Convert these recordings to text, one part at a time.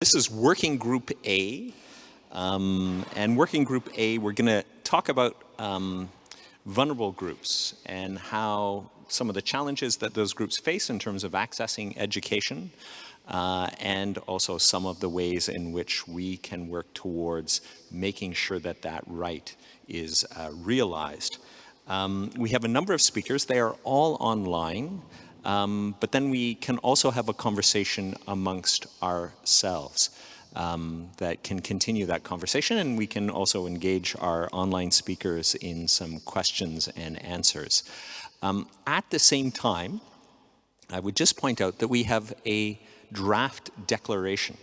This is Working Group A, and Working Group A, we're going to talk about vulnerable groups and how some of the challenges that those groups face in terms of accessing education, and also some of the ways in which we can work towards making sure that that right is realized. We have a number of speakers. They are all online. But then we can also have a conversation amongst ourselves that can continue that conversation, and we can also engage our online speakers in some questions and answers. At the same time, I would just point out that we have a draft declaration.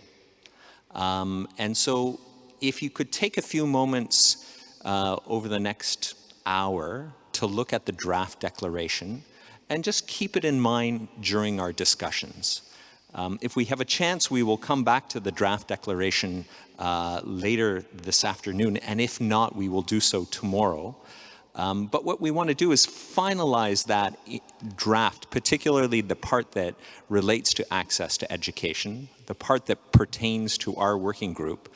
And so if you could take a few moments over the next hour to look at the draft declaration, and just keep it in mind during our discussions. If we have a chance, we will come back to the draft declaration later this afternoon, and if not, we will do so tomorrow. But what we want to do is finalize that draft, particularly the part that relates to access to education, the part that pertains to our working group,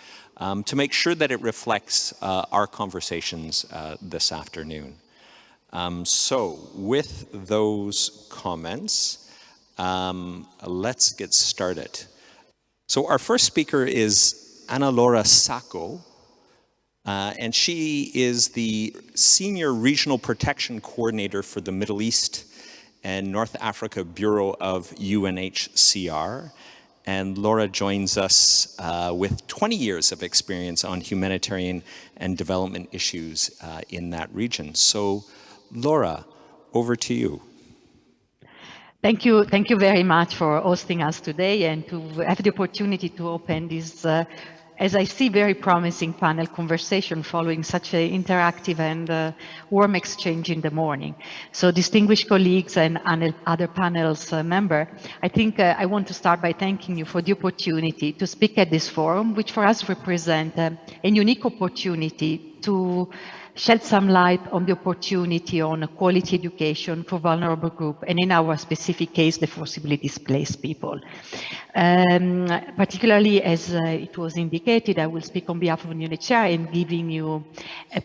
to make sure that it reflects our conversations this afternoon. So with those comments, let's get started. So our first speaker is Ana Laura Sacco, and she is the Senior Regional Protection Coordinator for the Middle East and North Africa Bureau of UNHCR. And Laura joins us with 20 years of experience on humanitarian and development issues in that region. So Laura, over to you. Thank you very much for hosting us today and to have the opportunity to open this, as I see, very promising panel conversation following such an interactive and warm exchange in the morning. So distinguished colleagues and other panels member, I think I want to start by thanking you for the opportunity to speak at this forum, which for us represent a unique opportunity to shed some light on the opportunity on quality education for vulnerable groups, and in our specific case, the forcibly displaced people. Particularly, as it was indicated, I will speak on behalf of UNHCR and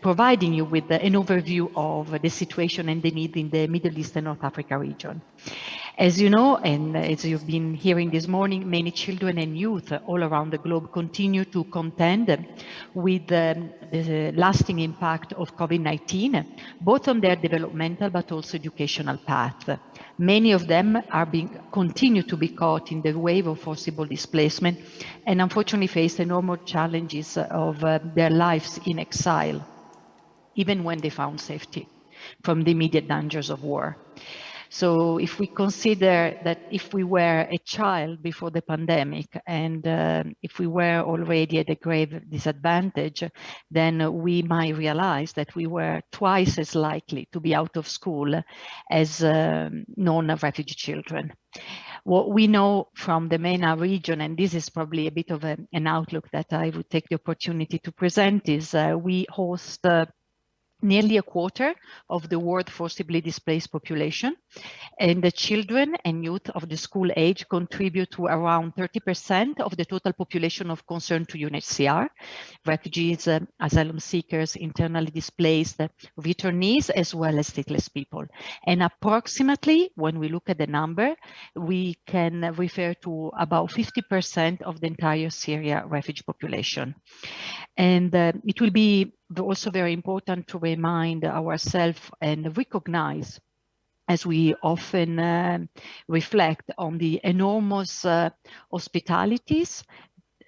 providing you with an overview of the situation and the need in the Middle East and North Africa region. As you know, and as you've been hearing this morning, many children and youth all around the globe continue to contend with the lasting impact of COVID-19, both on their developmental but also educational path. Many of them continue to be caught in the wave of forcible displacement and unfortunately face enormous challenges of their lives in exile, even when they found safety from the immediate dangers of war. So if we consider that if we were a child before the pandemic and if we were already at a grave disadvantage, then we might realize that we were twice as likely to be out of school as non-refugee children. What we know from the MENA region, and this is probably a bit of an outlook that I would take the opportunity to present, is we host nearly a quarter of the world forcibly displaced population, and the children and youth of the school age contribute to around 30% of the total population of concern to UNHCR, refugees, asylum seekers, internally displaced, returnees, as well as stateless people. And approximately, when we look at the number, we can refer to about 50% of the entire Syria refugee population. And it will be also very important to remind ourselves and recognize, as we often reflect on the enormous hospitalities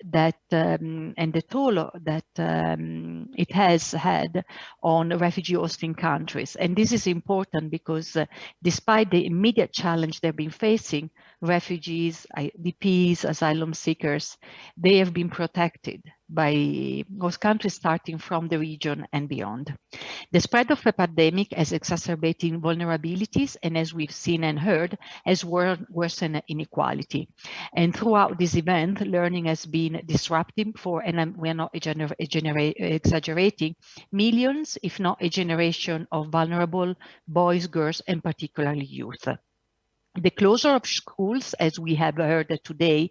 that and the toll that it has had on refugee hosting countries. And this is important because despite the immediate challenge they've been facing, refugees, IDPs, asylum seekers, they have been protected by those countries starting from the region and beyond. The spread of the pandemic has exacerbated vulnerabilities, and as we've seen and heard, has worsened inequality. And throughout this event, learning has been disruptive for, and we're not exaggerating, millions, if not a generation of vulnerable boys, girls, and particularly youth. The closure of schools, as we have heard today,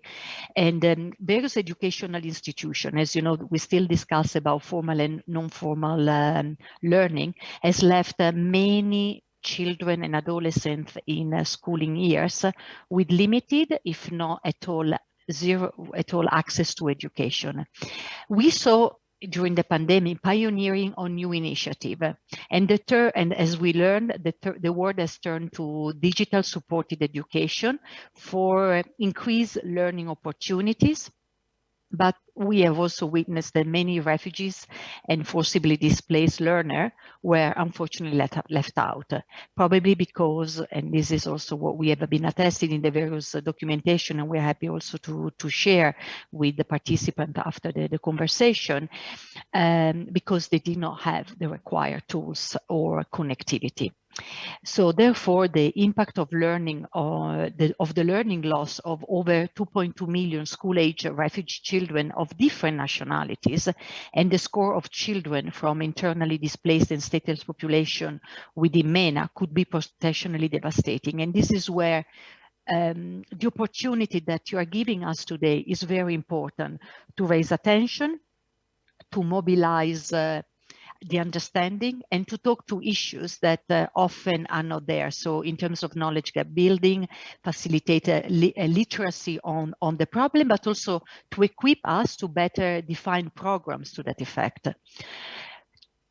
and various educational institutions, as you know, we still discuss about formal and non-formal learning, has left many children and adolescents in schooling years with limited, if not at all, zero at all access to education. We saw during the pandemic pioneering on new initiative, and as we learned, the world has turned to digital supported education for increased learning opportunities. But we have also witnessed that many refugees and forcibly displaced learners were unfortunately left out, probably because, and this is also what we have been attested in the various documentation, and we're happy also to share with the participant after the conversation, because they did not have the required tools or connectivity. So therefore, the impact of learning of the learning loss of over 2.2 million school-age refugee children of different nationalities, and the score of children from internally displaced and stateless population within MENA could be potentially devastating. And this is where the opportunity that you are giving us today is very important to raise attention, to mobilize the understanding, and to talk to issues that often are not there. So in terms of knowledge gap building, facilitate a literacy on the problem, but also to equip us to better define programs to that effect.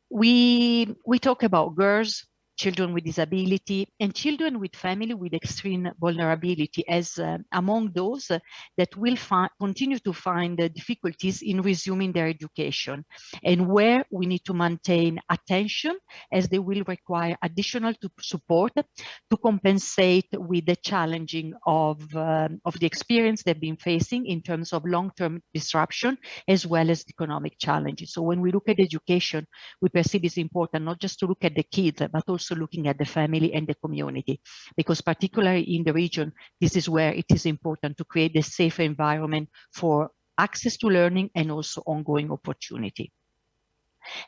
We talk about girls, children with disability, and children with family with extreme vulnerability as among those that will continue to find difficulties in resuming their education, and where we need to maintain attention as they will require additional support to compensate with the challenging of the experience they've been facing in terms of long-term disruption as well as economic challenges. So when we look at education, we perceive it's important not just to look at the kids, but also looking at the family and the community, because particularly in the region, this is where it is important to create a safer environment for access to learning and also ongoing opportunity.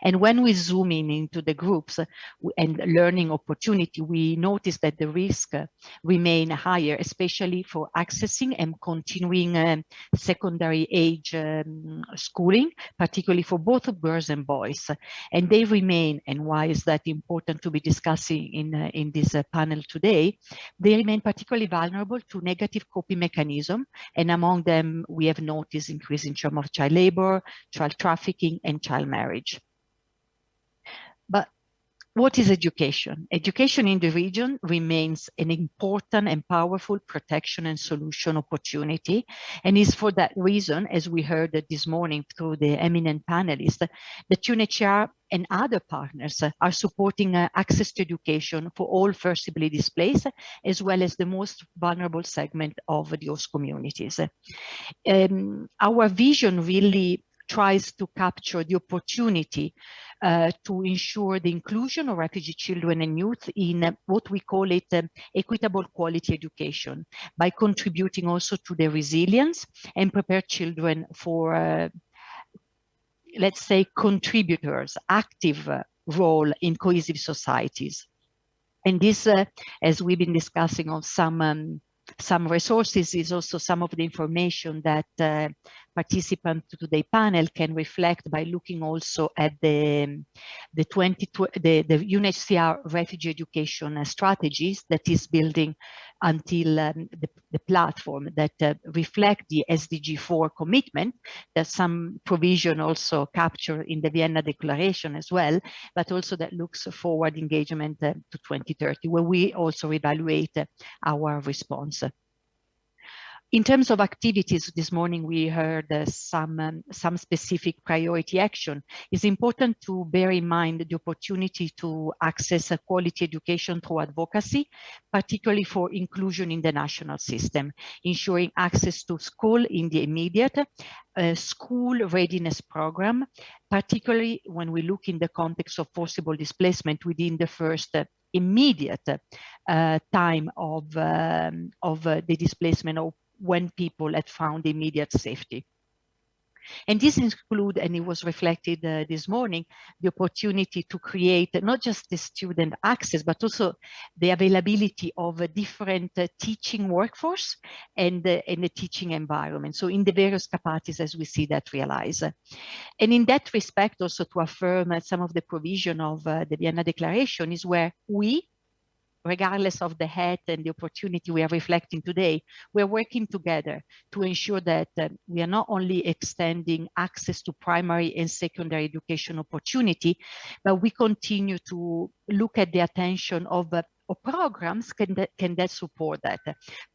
And when we zoom in into the groups and learning opportunity, we notice that the risk remain higher, especially for accessing and continuing secondary age schooling, particularly for both girls and boys. And they remain, and why is that important to be discussing in this panel today, they remain particularly vulnerable to negative coping mechanism. And among them, we have noticed increase in terms of child labor, child trafficking, and child marriage. But what is education? Education in the region remains an important and powerful protection and solution opportunity, and is for that reason, as we heard this morning through the eminent panelists, that UNHCR and other partners are supporting access to education for all forcibly displaced, as well as the most vulnerable segment of the host communities. Our vision really tries to capture the opportunity to ensure the inclusion of refugee children and youth in what we call it equitable quality education, by contributing also to the resilience and prepare children for, let's say, contributors, active role in cohesive societies. And this, as we've been discussing on some resources, is also some of the information that participants to today's panel can reflect by looking also at the UNHCR refugee education strategies that is building until the platform that reflect the SDG 4 commitment, that some provision also captured in the Vienna Declaration as well, but also that looks forward engagement to 2030, where we also evaluate our response. In terms of activities, this morning we heard some specific priority action. It's important to bear in mind the opportunity to access a quality education through advocacy, particularly for inclusion in the national system, ensuring access to school in the immediate, school readiness program, particularly when we look in the context of forcible displacement within the first immediate time of the displacement, or when people had found immediate safety. And this includes, and it was reflected this morning, the opportunity to create not just the student access, but also the availability of a different teaching workforce and the teaching environment. So in the various capacities as we see that realize. And in that respect, also to affirm some of the provision of the Vienna Declaration is where we, regardless of the hat and the opportunity we are reflecting today, we're working together to ensure that we are not only extending access to primary and secondary education opportunity, but we continue to look at the attention of programs can that support that.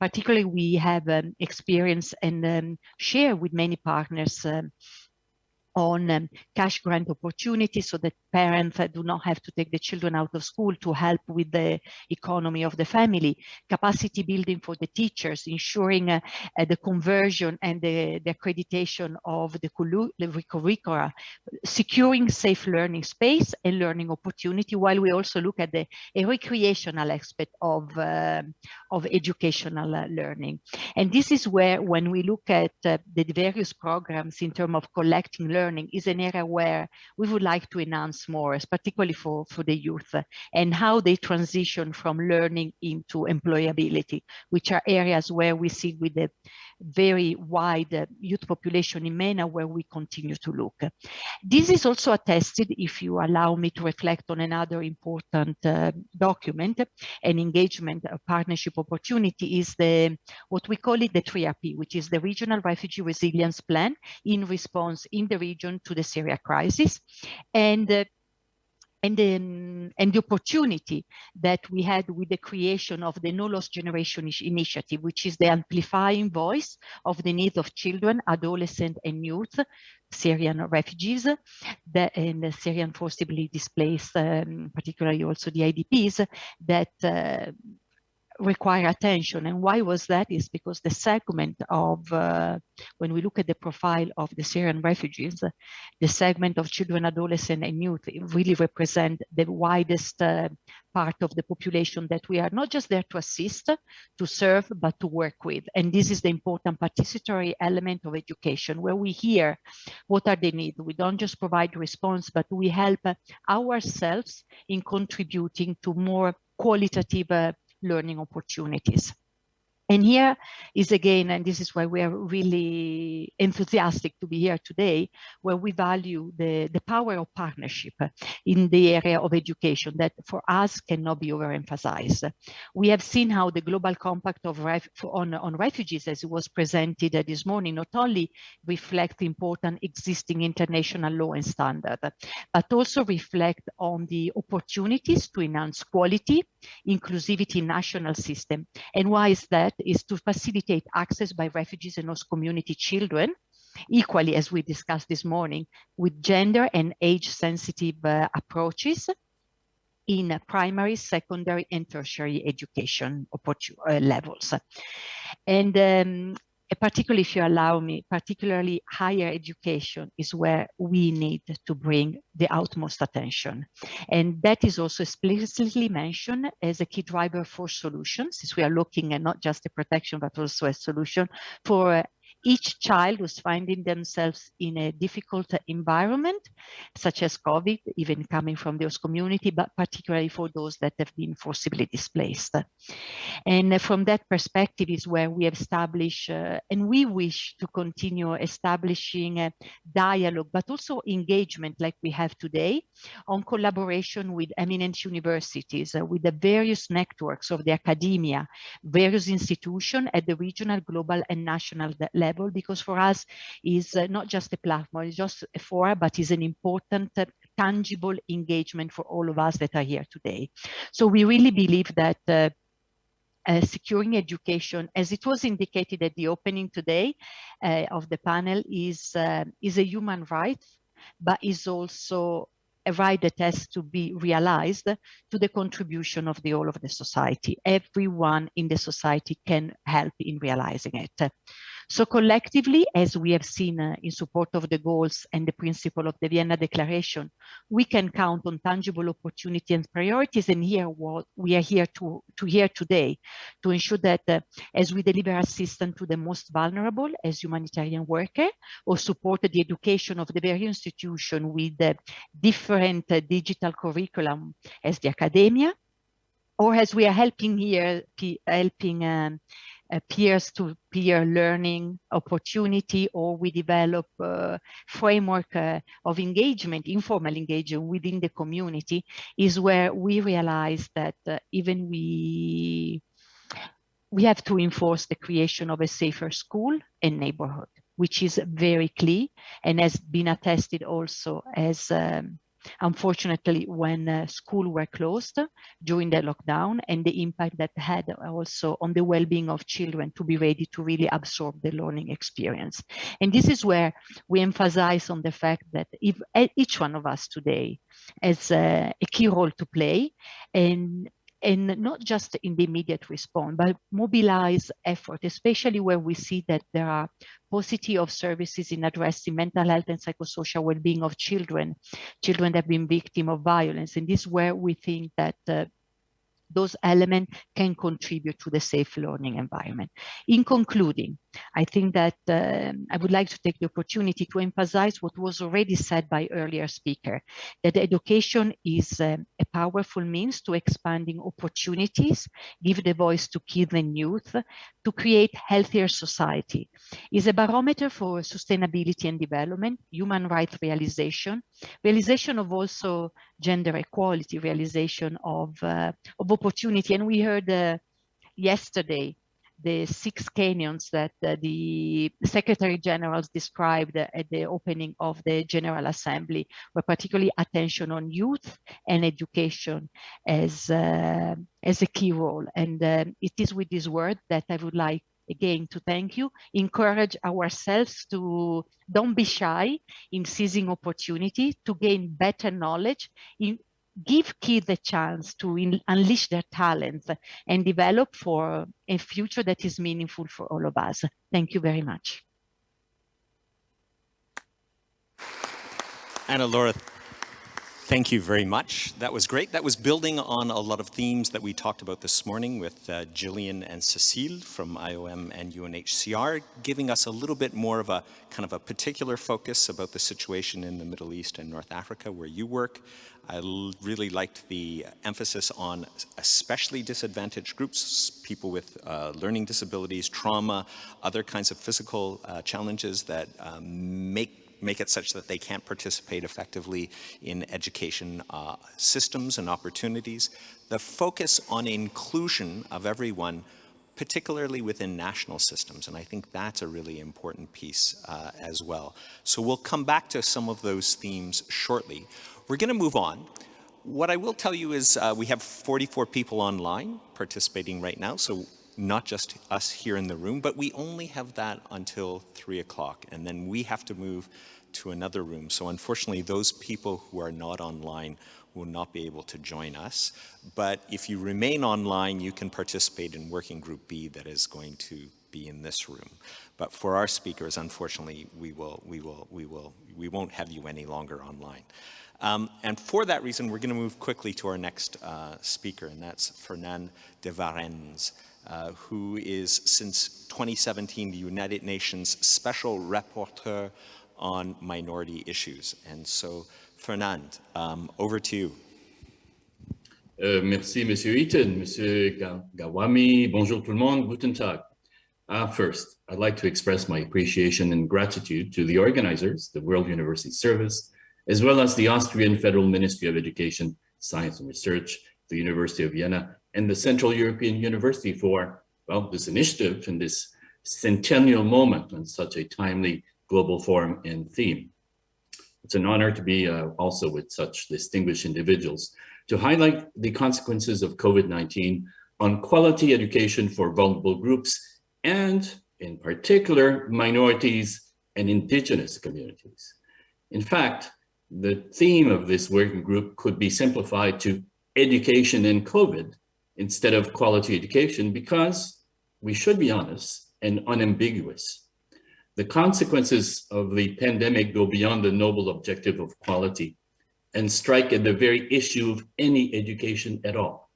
Particularly, we have experience and share with many partners on cash grant opportunities so that parents do not have to take the children out of school to help with the economy of the family, capacity building for the teachers, ensuring the conversion and the accreditation of the curricula, securing safe learning space and learning opportunity, while we also look at the recreational aspect of educational learning. And this is where, when we look at the various programs in terms of collecting learning, is an area where we would like to enhance more, particularly for the youth, and how they transition from learning into employability, which are areas where we see with the very wide youth population in MENA where we continue to look. This is also attested, if you allow me to reflect on another important document, an engagement partnership opportunity, is what we call it the 3RP, which is the Regional Refugee Resilience Plan in response in the region to the Syria crisis. And the opportunity that we had with the creation of the No Lost Generation Initiative, which is the amplifying voice of the needs of children, adolescents, and youth, Syrian refugees, and the Syrian forcibly displaced, particularly also the IDPs, that require attention. And why was that? Is because the segment of, when we look at the profile of the Syrian refugees, the segment of children, adolescents, and youth really represent the widest part of the population that we are not just there to assist, to serve, but to work with. And this is the important participatory element of education, where we hear what are the needs. We don't just provide response, but we help ourselves in contributing to more qualitative learning opportunities. And here is again, and this is why we are really enthusiastic to be here today, where we value the power of partnership in the area of education that for us cannot be overemphasized. We have seen how the Global Compact on refugees, as it was presented this morning, not only reflect important existing international law and standard, but also reflect on the opportunities to enhance quality, inclusivity in national system. And why is that? Is to facilitate access by refugees and host community children, equally as we discussed this morning, with gender and age-sensitive approaches in primary, secondary, and tertiary education levels. And particularly, if you allow me, particularly higher education is where we need to bring the utmost attention. And that is also explicitly mentioned as a key driver for solutions, since we are looking at not just a protection, but also a solution for each child who's finding themselves in a difficult environment, such as COVID, even coming from those community, but particularly for those that have been forcibly displaced. And from that perspective is where we have established, and we wish to continue establishing a dialogue, but also engagement like we have today, on collaboration with eminent universities, with the various networks of the academia, various institutions at the regional, global, and national level, because for us is not just a platform, it's just a forum, but is an important tangible engagement for all of us that are here today. So we really believe that securing education, as it was indicated at the opening today of the panel, is a human right, but is also a right that has to be realized to the contribution of the whole of the society. Everyone in the society can help in realizing it. So collectively, as we have seen in support of the goals and the principle of the Vienna Declaration, we can count on tangible opportunities and priorities, and here what we are here to hear today, to ensure that as we deliver assistance to the most vulnerable as humanitarian worker, or support the education of the very institution with different digital curriculum as the academia, or as we are helping here, peer-to-peer learning opportunity, or we develop a framework of engagement, informal engagement within the community, is where we realize that even we have to enforce the creation of a safer school and neighborhood, which is very key and has been attested also as unfortunately, when schools were closed during the lockdown, and the impact that had also on the well-being of children to be ready to really absorb the learning experience. And this is where we emphasize on the fact that if each one of us today has a key role to play, and not just in the immediate response, but mobilize effort, especially where we see that there are paucity of services in addressing mental health and psychosocial well-being of children that have been victims of violence. And this is where we think that those elements can contribute to the safe learning environment. In concluding, I think that I would like to take the opportunity to emphasize what was already said by earlier speaker, that education is a powerful means to expanding opportunities, give the voice to kids and youth, to create healthier society, is a barometer for sustainability and development, human rights realization of also gender equality, realization of opportunity. And we heard yesterday the 6 canyons that the Secretary Generals described at the opening of the General Assembly, were particularly attention on youth and education as a key role. And it is with this word that I would like again to thank you, encourage ourselves to don't be shy in seizing opportunity to gain better knowledge, give kids a chance to unleash their talents and develop for a future that is meaningful for all of us. Thank you very much. Anna Laura, thank you very much. That was great. That was building on a lot of themes that we talked about this morning with Gillian and Cecile from IOM and UNHCR, giving us a little bit more of a kind of a particular focus about the situation in the Middle East and North Africa where you work. I really liked the emphasis on especially disadvantaged groups, people with learning disabilities, trauma, other kinds of physical challenges that make it such that they can't participate effectively in education systems and opportunities. The focus on inclusion of everyone, particularly within national systems, and I think that's a really important piece as well. So we'll come back to some of those themes shortly. We're going to move on. What I will tell you is we have 44 people online participating right now, so not just us here in the room, but we only have that until 3 o'clock, and then we have to move to another room. So unfortunately, those people who are not online will not be able to join us. But if you remain online, you can participate in Working Group B that is going to be in this room. But for our speakers, unfortunately, we won't have you any longer online. And for that reason, we're going to move quickly to our next speaker, and that's Fernand de Varennes, who is, since 2017, the United Nations Special Rapporteur on Minority Issues. And so, Fernand, over to you. Merci, Monsieur Eaton, Monsieur Gawami, bonjour tout le monde, guten Tag. First, I'd like to express my appreciation and gratitude to the organizers, the World University Service, as well as the Austrian Federal Ministry of Education, Science and Research, the University of Vienna, and the Central European University for, well, this initiative and this centennial moment on such a timely global forum and theme. It's an honor to be also with such distinguished individuals to highlight the consequences of COVID-19 on quality education for vulnerable groups and, in particular, minorities and indigenous communities. In fact, the theme of this working group could be simplified to education in COVID instead of quality education, because we should be honest and unambiguous. The consequences of the pandemic go beyond the noble objective of quality and strike at the very issue of any education at all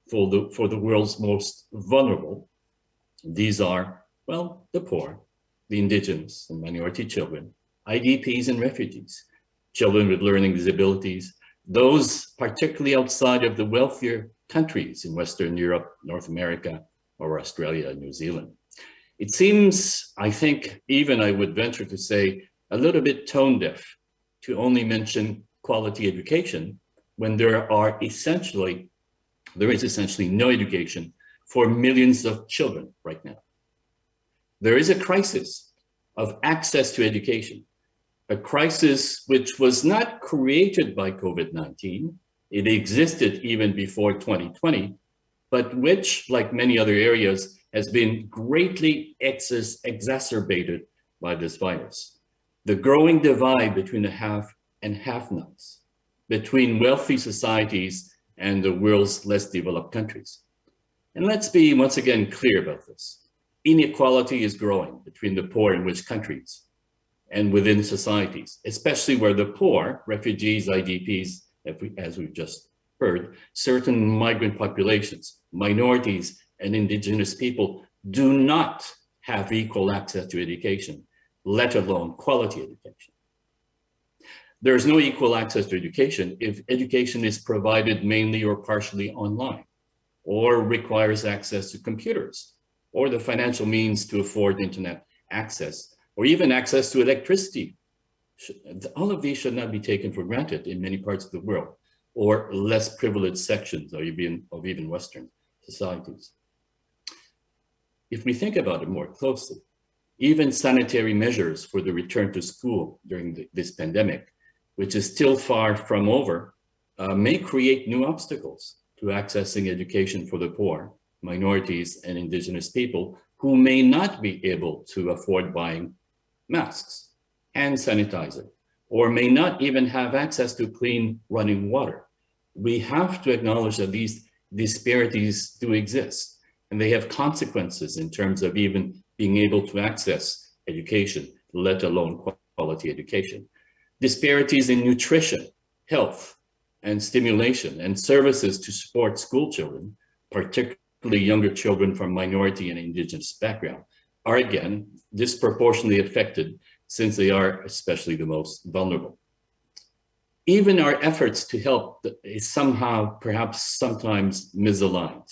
for the world's most vulnerable. These are, well, the poor, the indigenous and minority children, IDPs and refugees, children with learning disabilities, those particularly outside of the wealthier countries in Western Europe, North America, or Australia and New Zealand. It seems, I think, even I would venture to say, a little bit tone deaf to only mention quality education when there is essentially no education for millions of children right now. There is a crisis of access to education, a crisis which was not created by COVID-19. It existed even before 2020, but which, like many other areas, has been greatly exacerbated by this virus. The growing divide between the have and have-nots, between wealthy societies and the world's less developed countries. And let's be once again clear about this. Inequality is growing between the poor and rich countries and within societies, especially where the poor, refugees, IDPs, as we've just heard, certain migrant populations, minorities, and indigenous people do not have equal access to education, let alone quality education. There is no equal access to education if education is provided mainly or partially online, or requires access to computers, or the financial means to afford internet access, or even access to electricity. All of these should not be taken for granted in many parts of the world, or less privileged sections of even Western societies. If we think about it more closely, even sanitary measures for the return to school during this pandemic, which is still far from over, may create new obstacles to accessing education for the poor, minorities, and indigenous people who may not be able to afford buying masks, hand sanitizer, or may not even have access to clean running water. We have to acknowledge that these disparities do exist, and they have consequences in terms of even being able to access education, let alone quality education. Disparities in nutrition, health, and stimulation, and services to support school children, particularly younger children from minority and indigenous background, are again disproportionately affected since they are especially the most vulnerable. Even our efforts to help is somehow, perhaps sometimes misaligned.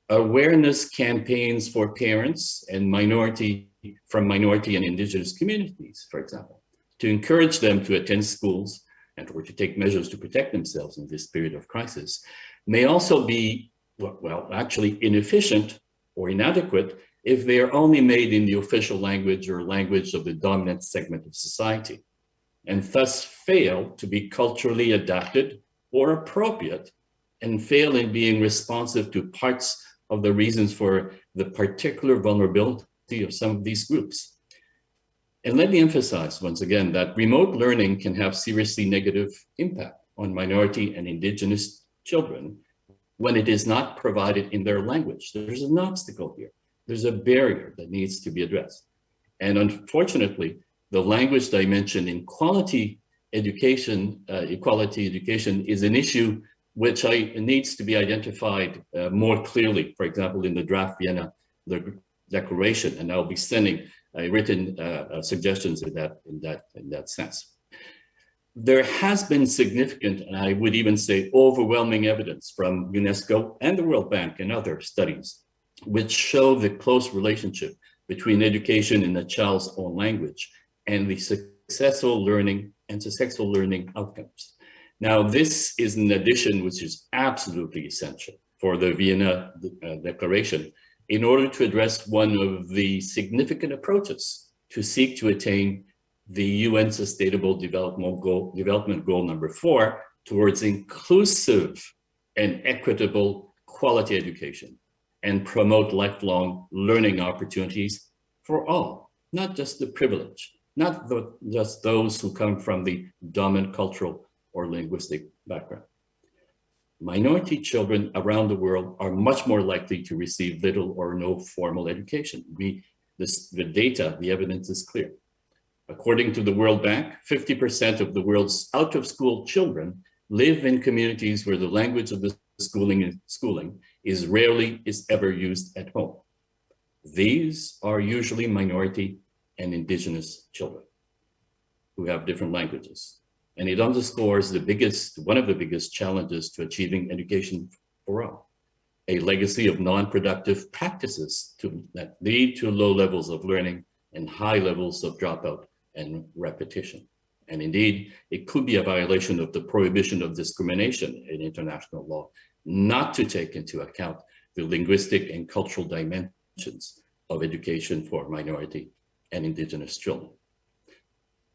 Awareness campaigns for parents and minority and indigenous communities, for example, to encourage them to attend schools and or to take measures to protect themselves in this period of crisis, may also be, well, actually inefficient or inadequate if they are only made in the official language or language of the dominant segment of society, and thus fail to be culturally adapted or appropriate, and fail in being responsive to parts of the reasons for the particular vulnerability of some of these groups. And let me emphasize once again that remote learning can have seriously negative impact on minority and indigenous children when it is not provided in their language. There's an obstacle here. There's a barrier that needs to be addressed. And unfortunately, the language dimension in quality education is an issue which needs to be identified more clearly, for example, in the draft Vienna Declaration, and I'll be sending written suggestions in that sense. There has been significant, and I would even say overwhelming evidence from UNESCO and the World Bank and other studies, which show the close relationship between education in a child's own language and the successful learning outcomes. Now, this is an addition which is absolutely essential for the Vienna Declaration in order to address one of the significant approaches to seek to attain the UN Sustainable Development Goal number 4 towards inclusive and equitable quality education and promote lifelong learning opportunities for all, not just the privileged, not just those who come from the dominant cultural or linguistic background. Minority children around the world are much more likely to receive little or no formal education. the data, the evidence is clear. According to the World Bank, 50% of the world's out-of-school children live in communities where the language of the schooling is rarely, is ever used at home. These are usually minority and indigenous children who have different languages. And it underscores one of the biggest challenges to achieving education for all, a legacy of non-productive practices that lead to low levels of learning and high levels of dropout and repetition. And indeed, it could be a violation of the prohibition of discrimination in international law not to take into account the linguistic and cultural dimensions of education for minority and indigenous children.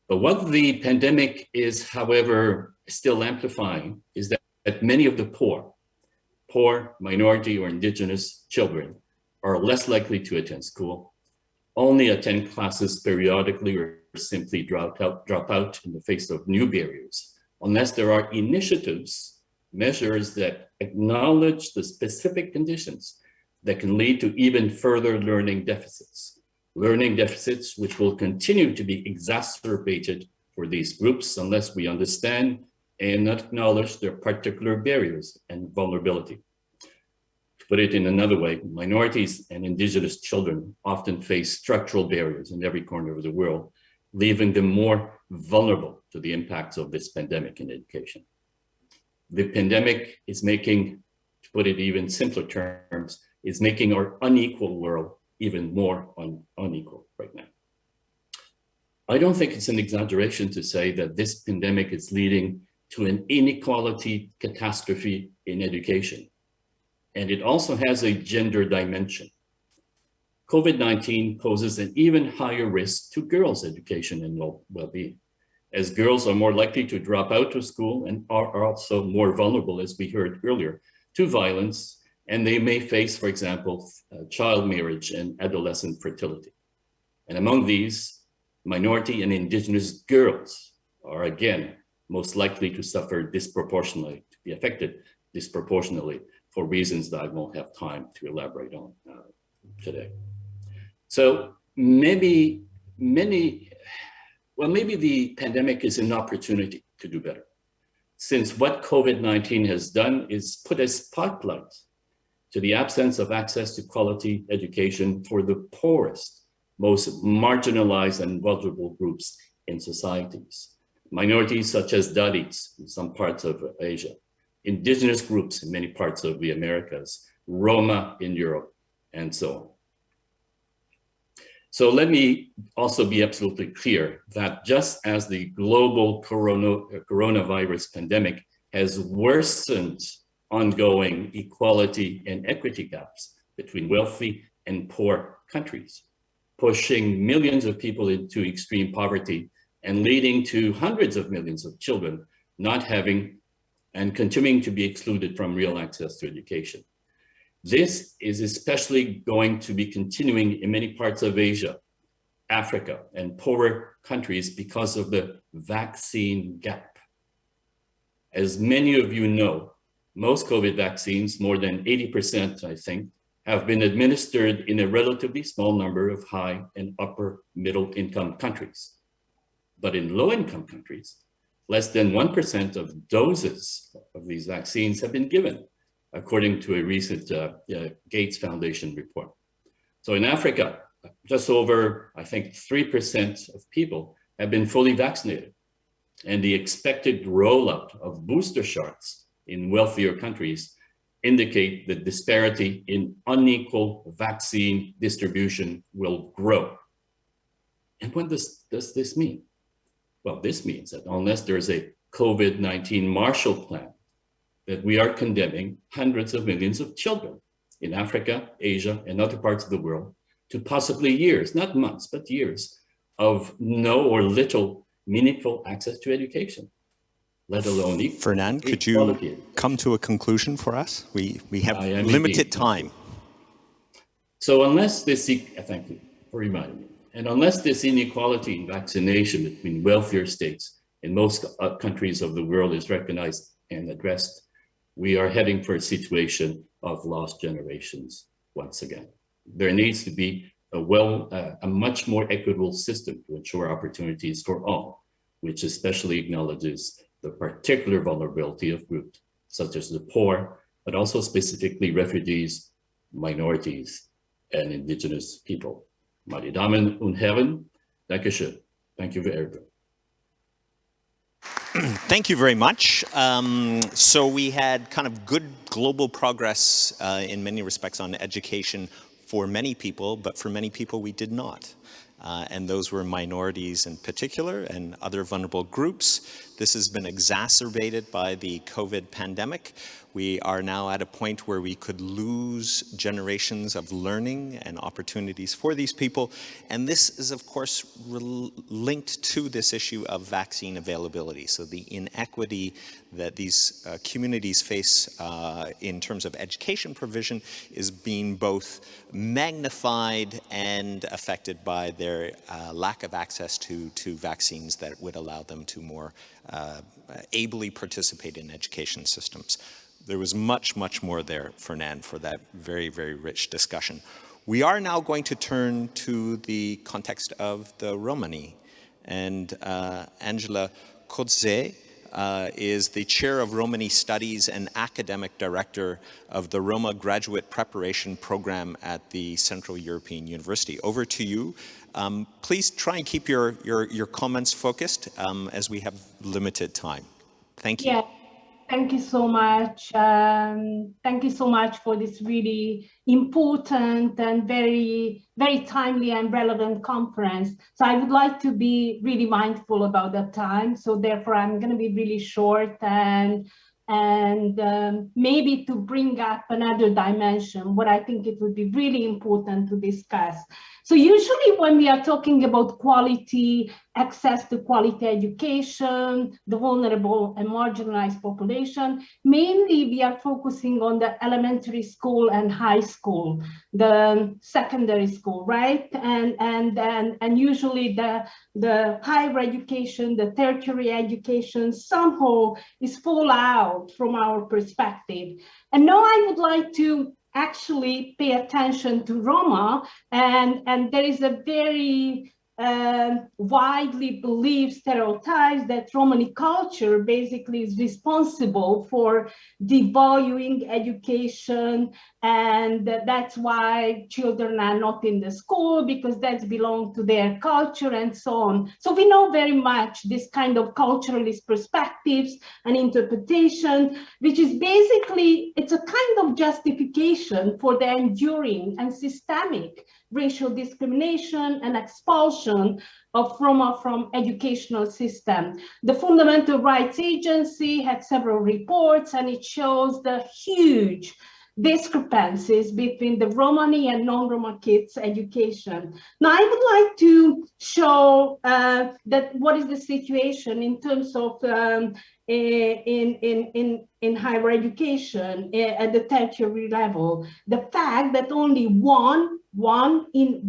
But what the pandemic is, however, still amplifying is that many of the poor, minority or indigenous children are less likely to attend school, only attend classes periodically, or simply drop out in the face of new barriers, unless there are initiatives, measures that acknowledge the specific conditions that can lead to even further learning deficits which will continue to be exacerbated for these groups unless we understand and acknowledge their particular barriers and vulnerability. To put it in another way, minorities and indigenous children often face structural barriers in every corner of the world, leaving them more vulnerable to the impacts of this pandemic in education. The pandemic is making, to put it even simpler terms, is making our unequal world even more unequal right now. I don't think it's an exaggeration to say that this pandemic is leading to an inequality catastrophe in education. And it also has a gender dimension. COVID-19 poses an even higher risk to girls' education and well-being, as girls are more likely to drop out of school and are also more vulnerable, as we heard earlier, to violence, and they may face, for example, child marriage and adolescent fertility. And among these, minority and indigenous girls are again most likely to suffer disproportionately, to be affected disproportionately for reasons that I won't have time to elaborate on today. So maybe the pandemic is an opportunity to do better, since what COVID-19 has done is put a spotlight to the absence of access to quality education for the poorest, most marginalized and vulnerable groups in societies. Minorities such as Dalits in some parts of Asia, indigenous groups in many parts of the Americas, Roma in Europe, and so on. So let me also be absolutely clear that just as the global coronavirus pandemic has worsened ongoing equality and equity gaps between wealthy and poor countries, pushing millions of people into extreme poverty and leading to hundreds of millions of children not having and continuing to be excluded from real access to education. This is especially going to be continuing in many parts of Asia, Africa, and poorer countries because of the vaccine gap. As many of you know, most COVID vaccines, more than 80%, I think, have been administered in a relatively small number of high and upper middle income countries. But in low income countries, less than 1% of doses of these vaccines have been given, according to a recent Gates Foundation report. So in Africa, just over, I think, 3% of people have been fully vaccinated. And the expected rollout of booster shots in wealthier countries indicate the disparity in unequal vaccine distribution will grow. And what does this mean? Well, this means that unless there's a COVID-19 Marshall Plan, that we are condemning hundreds of millions of children in Africa, Asia, and other parts of the world to possibly years, not months, but years of no or little meaningful access to education, let alone equality. Fernand, could you come to a conclusion for us? We have limited time. So unless this, thank you for reminding me. And unless this inequality in vaccination between wealthier states in most countries of the world is recognized and addressed, we are heading for a situation of lost generations once again. There needs to be a much more equitable system to ensure opportunities for all, which especially acknowledges the particular vulnerability of groups such as the poor, but also specifically refugees, minorities, and indigenous people. Meine Damen und Herren, Dankeschön. Thank you very much. Thank you very much. So we had kind of good global progress in many respects on education for many people, but for many people we did not. And those were minorities in particular and other vulnerable groups. This has been exacerbated by the COVID pandemic. We are now at a point where we could lose generations of learning and opportunities for these people. And this is, of course, linked to this issue of vaccine availability. So the inequity that these communities face in terms of education provision is being both magnified and affected by their lack of access to vaccines that would allow them to more ably participate in education systems. There was much, much more there, Fernand, for that very, very rich discussion. We are now going to turn to the context of the Romani. And Angela Kodze is the chair of Romani Studies and academic director of the Roma Graduate Preparation Program at the Central European University. Over to you. Please try and keep your comments focused as we have limited time. Thank you. Yeah. Thank you so much. Thank you so much for this really important and very, very timely and relevant conference. So I would like to be really mindful about that time. So therefore, I'm going to be really short and maybe to bring up another dimension, what I think it would be really important to discuss. So usually when we are talking about quality, access to quality education, the vulnerable and marginalized population, mainly we are focusing on the elementary school and high school, the secondary school, right? And usually the higher education, the tertiary education somehow is fall out from our perspective. And now I would like to actually pay attention to Roma, and there is a very widely believed stereotypes that Romani culture basically is responsible for devaluing education, and that's why children are not in the school because that belongs to their culture and so on. So we know very much this kind of culturalist perspectives and interpretation, which is basically, it's a kind of justification for the enduring and systemic racial discrimination and expulsion of Roma from educational system. The Fundamental Rights Agency had several reports, and it shows the huge discrepancies between the Romani and non-Roma kids' education. Now, I would like to show that what is the situation in terms of in higher education at the tertiary level. The fact that only one in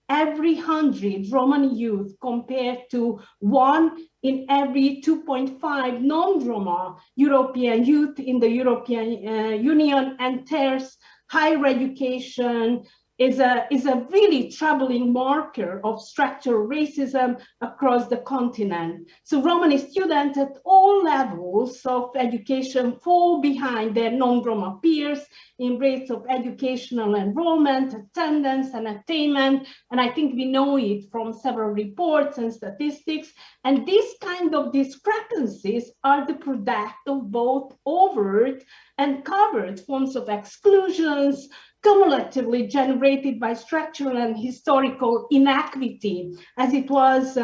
every 100 Romani youth compared to 1 in every 2.5 non-Roma European youth in the European Union enters higher education is a really troubling marker of structural racism across the continent. So Romani students at all levels of education fall behind their non-Roma peers in rates of educational enrollment, attendance, and attainment. And I think we know it from several reports and statistics. And these kind of discrepancies are the product of both overt and covert forms of exclusions, cumulatively generated by structural and historical inequity, as it was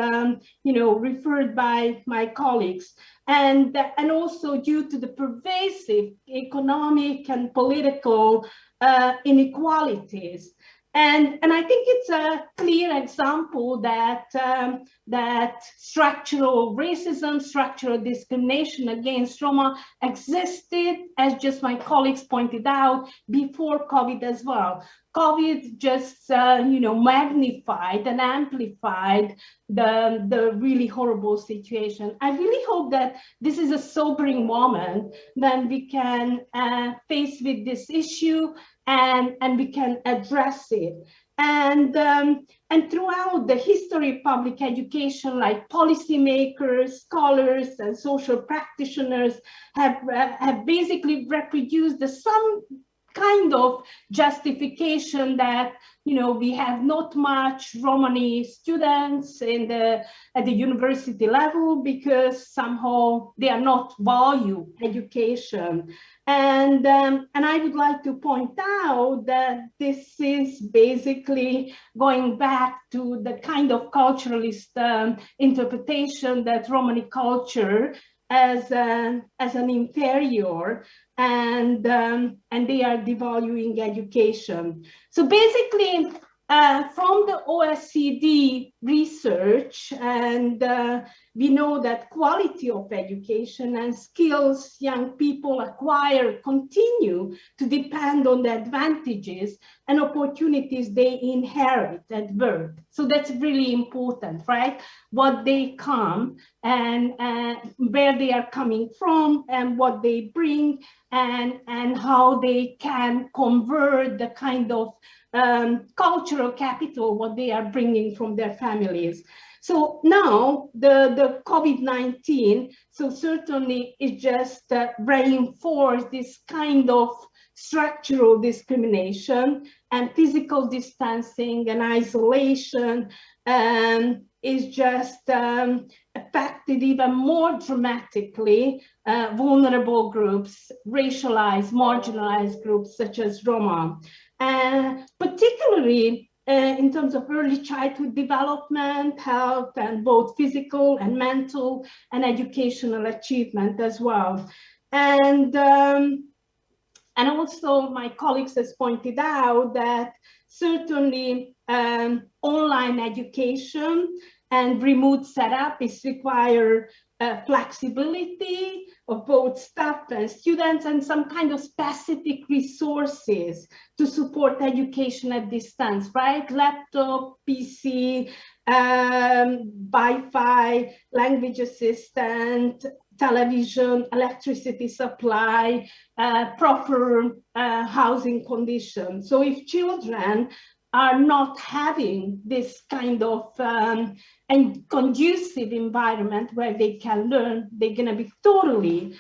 referred by my colleagues, and also due to the pervasive economic and political inequalities. And I think it's a clear example that that structural racism, structural discrimination against Roma existed, as just my colleagues pointed out, before COVID as well. COVID just magnified and amplified the really horrible situation. I really hope that this is a sobering moment when we can face with this issue and we can address it. And throughout the history of public education, like policymakers, scholars, and social practitioners have basically reproduced some kind of justification that, you know, we have not much Romani students at the university level because somehow they are not value education. And I would like to point out that this is basically going back to the kind of culturalist interpretation that Romani culture as an inferior, and they are devaluing education. So basically, from the OECD research, and we know that quality of education and skills young people acquire continue to depend on the advantages and opportunities they inherit at birth. So that's really important, right? What they come and where they are coming from and what they bring, and how they can convert the kind of cultural capital what they are bringing from their families. So now the COVID-19, so certainly it just reinforced this kind of structural discrimination, and physical distancing and isolation is just affected even more dramatically vulnerable groups, racialized, marginalized groups such as Roma. Particularly in terms of early childhood development, health, and both physical and mental and educational achievement as well. And also my colleagues has pointed out that certainly online education and remote setup is require flexibility of both staff and students, and some kind of specific resources to support education at distance, right? Laptop, PC, Wi-Fi, language assistant, television, electricity supply, proper housing conditions. So if children are not having this kind of and conducive environment where they can learn, they're going to be totally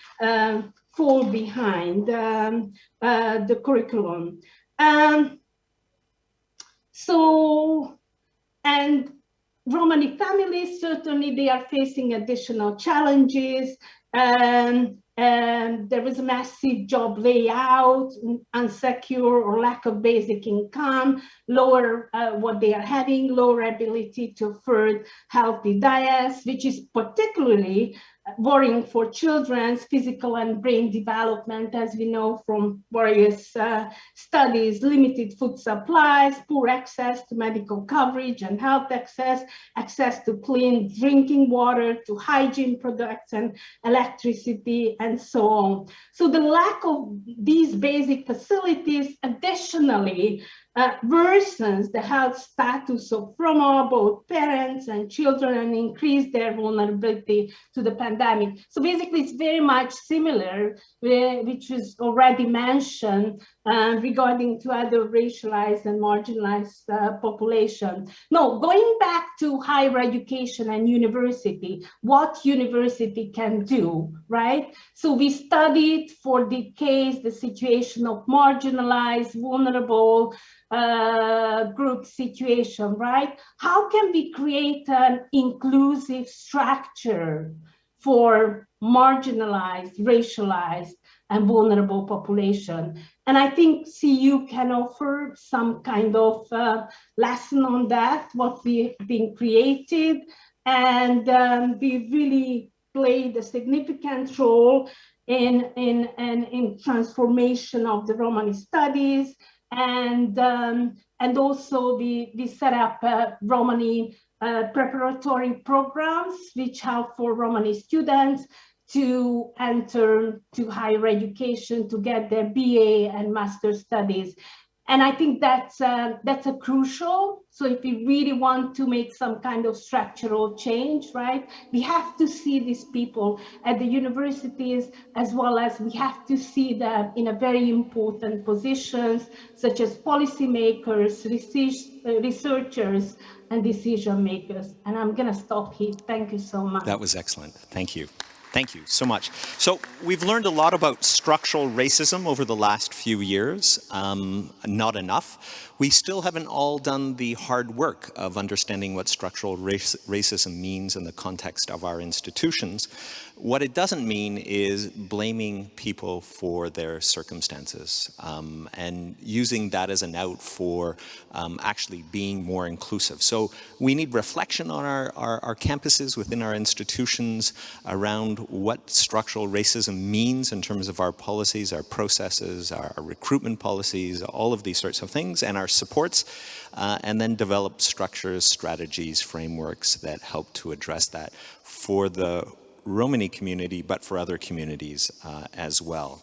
fall behind the curriculum. And Romani families, certainly they are facing additional challenges. And there is a massive job layout, unsecure or lack of basic income, lower what they are having, lower ability to afford healthy diets, which is particularly worrying for children's physical and brain development, as we know from various studies, limited food supplies, poor access to medical coverage and health access to clean drinking water, to hygiene products and electricity, and so on. So the lack of these basic facilities additionally worsens the health status of Roma, both parents and children, and increase their vulnerability to the pandemic. So basically it's very much similar, which was already mentioned regarding to other racialized and marginalized population. Now, going back to higher education and university, what university can do, right? So we studied for decades the situation of marginalized, vulnerable group situation, right? How can we create an inclusive structure for marginalized, racialized, and vulnerable population? And I think CU can offer some kind of lesson on that, what we've been created, and we really played a significant role in transformation of the Romani studies. And also we set up Romani preparatory programs which help for Romani students to enter to higher education, to get their BA and master studies. And I think that's a crucial. So if we really want to make some kind of structural change, right, we have to see these people at the universities, as well as we have to see them in a very important positions, such as policymakers, researchers, and decision makers. And I'm going to stop here. Thank you so much. That was excellent. Thank you. Thank you so much. So we've learned a lot about structural racism over the last few years. Not enough. We still haven't all done the hard work of understanding what structural racism means in the context of our institutions. What it doesn't mean is blaming people for their circumstances and using that as an out for actually being more inclusive. So we need reflection on our campuses, within our institutions, around what structural racism means in terms of our policies, our processes, our recruitment policies, all of these sorts of things, and our supports, and then develop structures, strategies, frameworks that help to address that for the Romani community, but for other communities as well.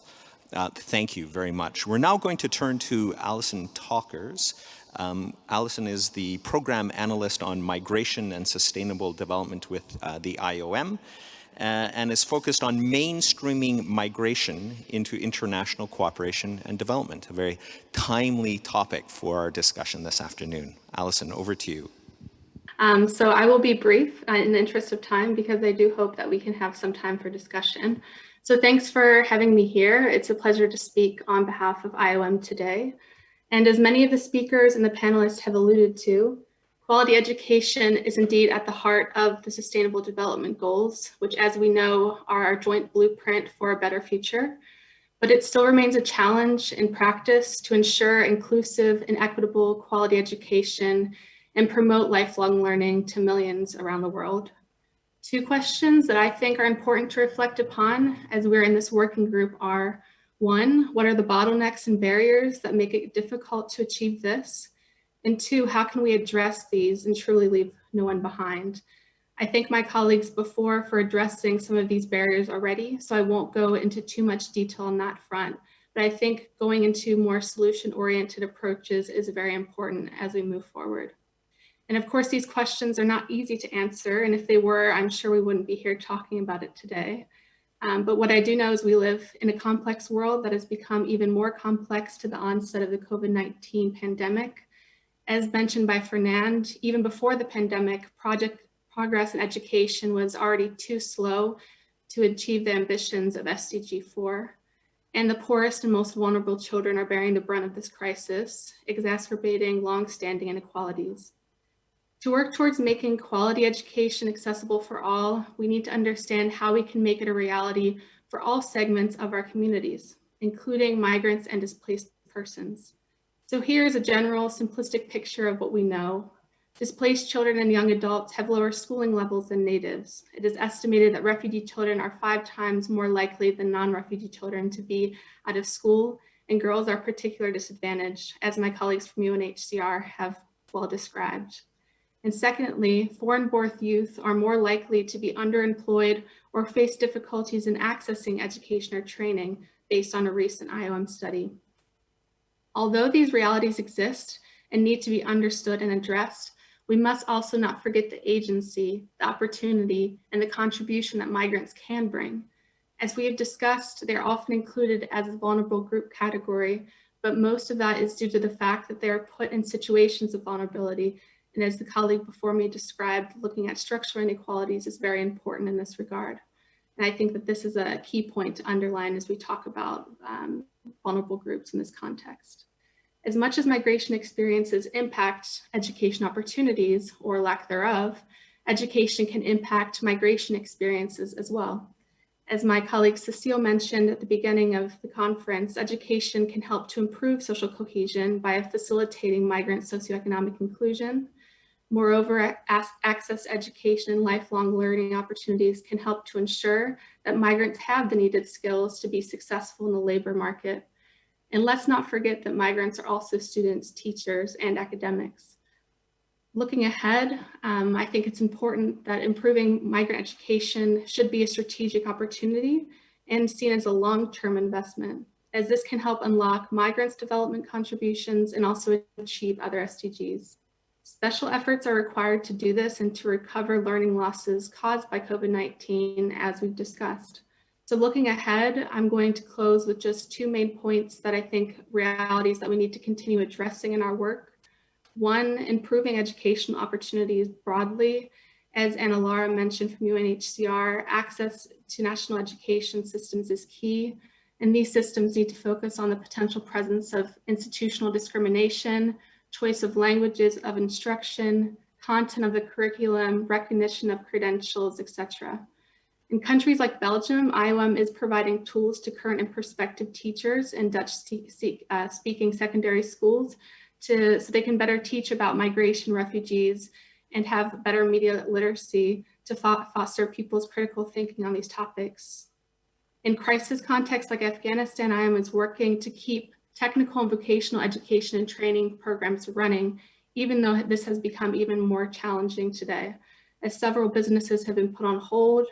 Thank you very much. We're now going to turn to Alison Talkers. Alison is the program analyst on migration and sustainable development with the IOM, and is focused on mainstreaming migration into international cooperation and development, a very timely topic for our discussion this afternoon. Alison, over to you. So I will be brief in the interest of time, because I do hope that we can have some time for discussion. So thanks for having me here. It's a pleasure to speak on behalf of IOM today. And as many of the speakers and the panelists have alluded to, quality education is indeed at the heart of the Sustainable Development Goals, which, as we know, are our joint blueprint for a better future. But it still remains a challenge in practice to ensure inclusive and equitable quality education and promote lifelong learning to millions around the world. Two questions that I think are important to reflect upon as we're in this working group are, one, what are the bottlenecks and barriers that make it difficult to achieve this? And two, how can we address these and truly leave no one behind? I thank my colleagues before for addressing some of these barriers already, so I won't go into too much detail on that front, but I think going into more solution-oriented approaches is very important as we move forward. And of course, these questions are not easy to answer, and if they were, I'm sure we wouldn't be here talking about it today. But what I do know is we live in a complex world that has become even more complex to the onset of the COVID-19 pandemic. As mentioned by Fernand, even before the pandemic, progress in education was already too slow to achieve the ambitions of SDG 4. And the poorest and most vulnerable children are bearing the brunt of this crisis, exacerbating long-standing inequalities. To work towards making quality education accessible for all, we need to understand how we can make it a reality for all segments of our communities, including migrants and displaced persons. So here's a general simplistic picture of what we know. Displaced children and young adults have lower schooling levels than natives. It is estimated that refugee children are 5 times more likely than non-refugee children to be out of school, and girls are particularly disadvantaged, as my colleagues from UNHCR have well described. And secondly, foreign-born youth are more likely to be underemployed or face difficulties in accessing education or training based on a recent IOM study. Although these realities exist and need to be understood and addressed, we must also not forget the agency, the opportunity, and the contribution that migrants can bring. As we have discussed, they are often included as a vulnerable group category, but most of that is due to the fact that they are put in situations of vulnerability. And as the colleague before me described, looking at structural inequalities is very important in this regard. And I think that this is a key point to underline as we talk about vulnerable groups in this context. As much as migration experiences impact education opportunities or lack thereof, education can impact migration experiences as well. As my colleague Cecile mentioned at the beginning of the conference, education can help to improve social cohesion by facilitating migrant socioeconomic inclusion. Moreover, access to education and lifelong learning opportunities can help to ensure that migrants have the needed skills to be successful in the labor market. And let's not forget that migrants are also students, teachers, and academics. Looking ahead, I think it's important that improving migrant education should be a strategic opportunity and seen as a long-term investment. as this can help unlock migrants' development contributions and also achieve other SDGs. Special efforts are required to do this and to recover learning losses caused by COVID-19, as we've discussed. So looking ahead, I'm going to close with just two main points that I think realities that we need to continue addressing in our work. One, improving educational opportunities broadly. As Anna Laura mentioned from UNHCR, access to national education systems is key, and these systems need to focus on the potential presence of institutional discrimination, choice of languages of instruction, content of the curriculum, recognition of credentials, etc. In countries like Belgium, IOM is providing tools to current and prospective teachers in Dutch-speaking secondary schools so they can better teach about migration, refugees, and have better media literacy to foster people's critical thinking on these topics. In crisis contexts like Afghanistan, IOM is working to keep technical and vocational education and training programs running, even though this has become even more challenging today, as several businesses have been put on hold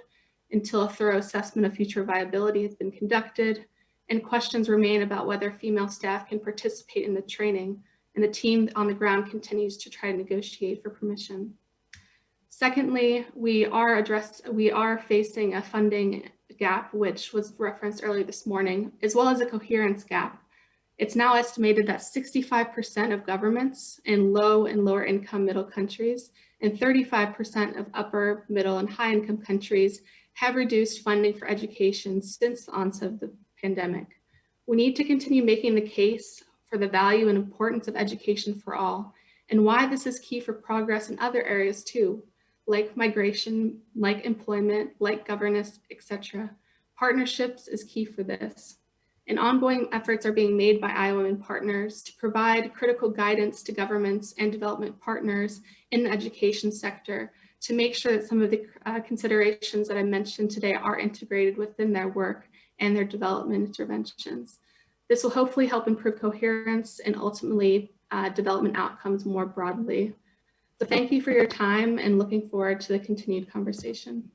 until a thorough assessment of future viability has been conducted, and questions remain about whether female staff can participate in the training, and the team on the ground continues to try to negotiate for permission. Secondly, we are facing a funding gap, which was referenced earlier this morning, as well as a coherence gap. It's now estimated that 65% of governments in low and lower income middle countries and 35% of upper, middle, and high income countries have reduced funding for education since the onset of the pandemic. We need to continue making the case for the value and importance of education for all, and why this is key for progress in other areas too, like migration, like employment, like governance, etc. Partnerships is key for this. And ongoing efforts are being made by IOM and partners to provide critical guidance to governments and development partners in the education sector to make sure that some of the considerations that I mentioned today are integrated within their work and their development interventions. This will hopefully help improve coherence and ultimately development outcomes more broadly. So thank you for your time and looking forward to the continued conversation.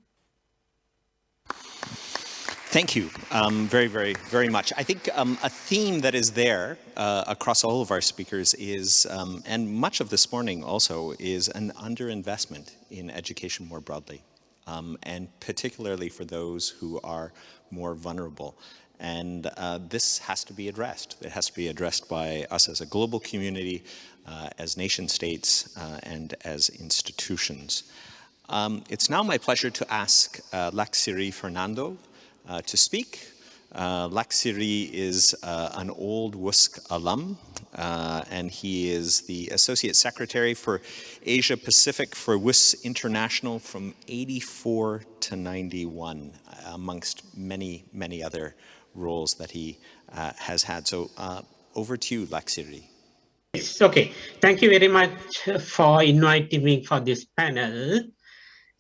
Thank you very, very, very much. I think a theme that is there across all of our speakers is, and much of this morning also, is an underinvestment in education more broadly, and particularly for those who are more vulnerable. And this has to be addressed. It has to be addressed by us as a global community, as nation states, and as institutions. It's now my pleasure to ask Laksiri Fernando to speak. Laksiri is an old WUSC alum, and he is the Associate Secretary for Asia Pacific for WUSC International from 84 to 91, amongst many, many other roles that he has had. So over to you, Laksiri. Yes, okay. Thank you very much for inviting me for this panel.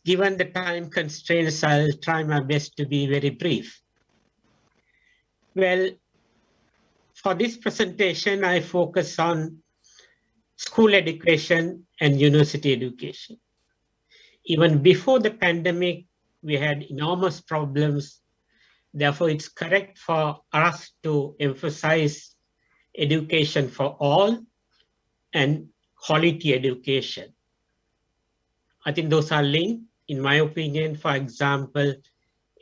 Given the time constraints, I'll try my best to be very brief. Well, for this presentation, I focus on school education and university education. Even before the pandemic, we had enormous problems. Therefore, it's correct for us to emphasize education for all and quality education. I think those are linked. In my opinion, for example,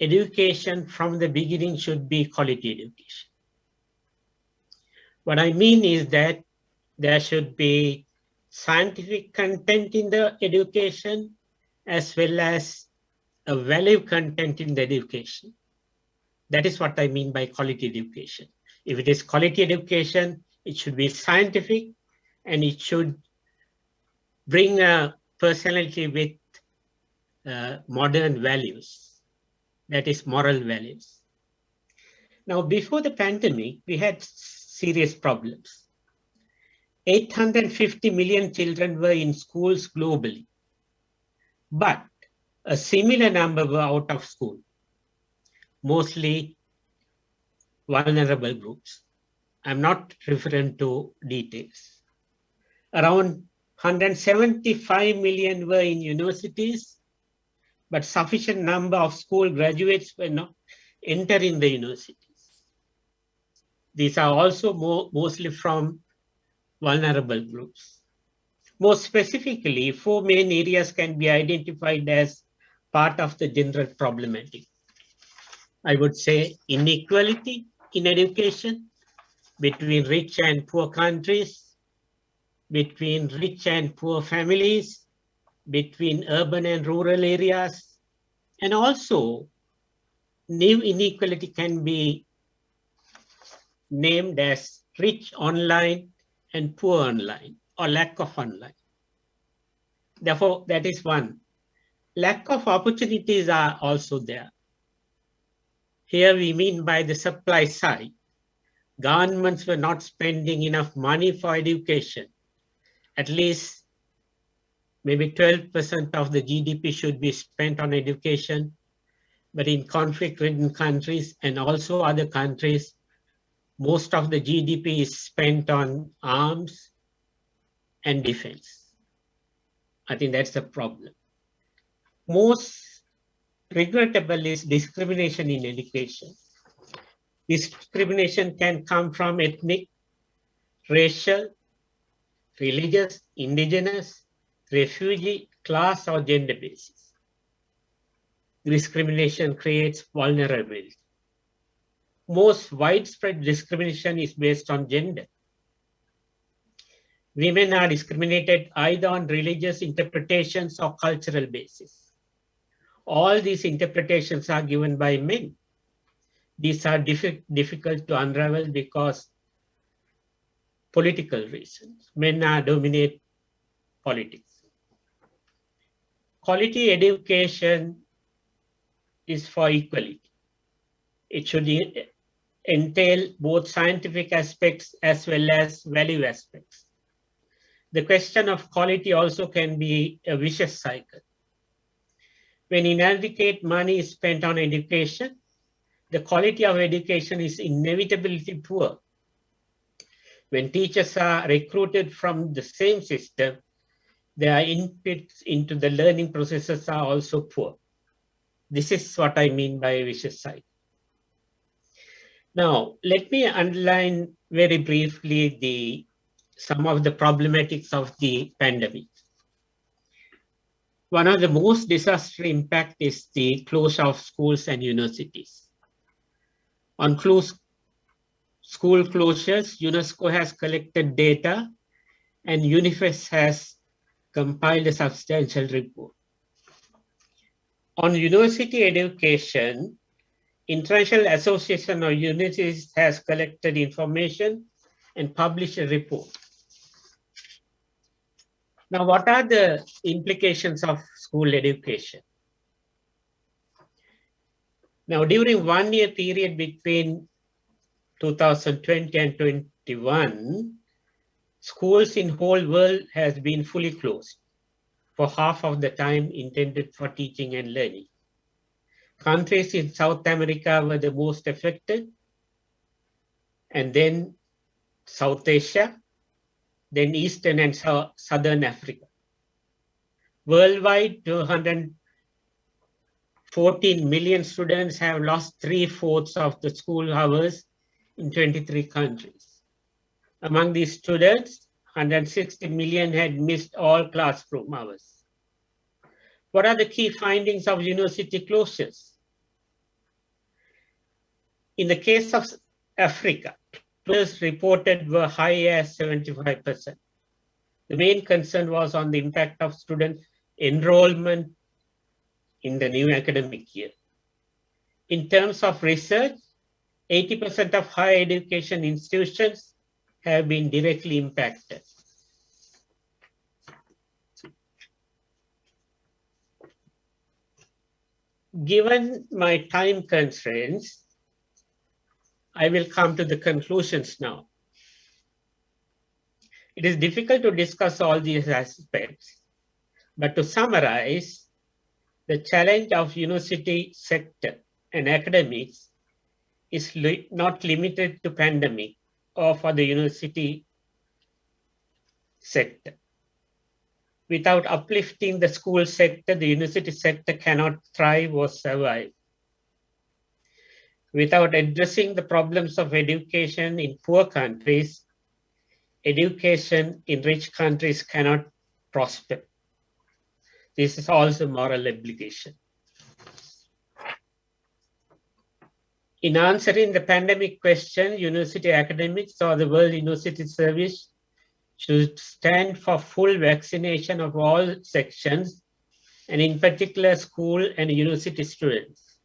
education from the beginning should be quality education. What I mean is that there should be scientific content in the education as well as a value content in the education. That is what I mean by quality education. If it is quality education, it should be scientific and it should bring a personality with modern values, that is moral values. Now, before the pandemic, we had serious problems. 850 million children were in schools globally, but a similar number were out of school, mostly vulnerable groups. I'm not referring to details. Around 175 million were in universities, but sufficient number of school graduates were not entering the universities. These are also mostly from vulnerable groups. More specifically, 4 main areas can be identified as part of the general problematic. I would say inequality in education between rich and poor countries, between rich and poor families, between urban and rural areas, and also new inequality can be named as rich online and poor online, or lack of online. Therefore, that is one. Lack of opportunities are also there. Here we mean by the supply side. Governments were not spending enough money for education. At least maybe 12% of the GDP should be spent on education. But in conflict-ridden countries and also other countries, most of the GDP is spent on arms and defense. I think that's the problem. Most regrettable is discrimination in education. Discrimination can come from ethnic, racial, religious, indigenous, refugee, class, or gender basis. Discrimination creates vulnerability. Most widespread discrimination is based on gender. Women are discriminated either on religious interpretations or cultural basis. All these interpretations are given by men. These are difficult to unravel because political reasons. Men are dominate politics. Quality education is for equality. It should entail both scientific aspects as well as value aspects. The question of quality also can be a vicious cycle. When inadequate money is spent on education, the quality of education is inevitably poor. When teachers are recruited from the same system, their inputs into the learning processes are also poor. This is what I mean by a vicious cycle. Now, let me underline very briefly some of the problematics of the pandemic. One of the most disastrous impact is the closure of schools and universities. On school closures, UNESCO has collected data and UNIFES has compiled a substantial report. On university education, International Association of Universities has collected information and published a report. Now, what are the implications of school education? Now, during 1 year period between 2020 and 2021, schools in whole world has been fully closed for half of the time intended for teaching and learning. Countries in South America were the most affected, and then South Asia, then Eastern and Southern Africa. Worldwide, 214 million students have lost 3/4 of the school hours in 23 countries. Among these students, 160 million had missed all classroom hours. What are the key findings of university closures? In the case of Africa, closures reported were high as 75%. The main concern was on the impact of student enrollment in the new academic year. In terms of research, 80% of higher education institutions have been directly impacted. Given my time constraints, I will come to the conclusions now. It is difficult to discuss all these aspects, but to summarize, the challenge of university sector and academics is not limited to pandemic or for the university sector. Without uplifting the school sector, the university sector cannot thrive or survive. Without addressing the problems of education in poor countries, education in rich countries cannot prosper. This is also moral obligation. In answering the pandemic question, university academics or the World University Service should stand for full vaccination of all sections, and in particular school and university students.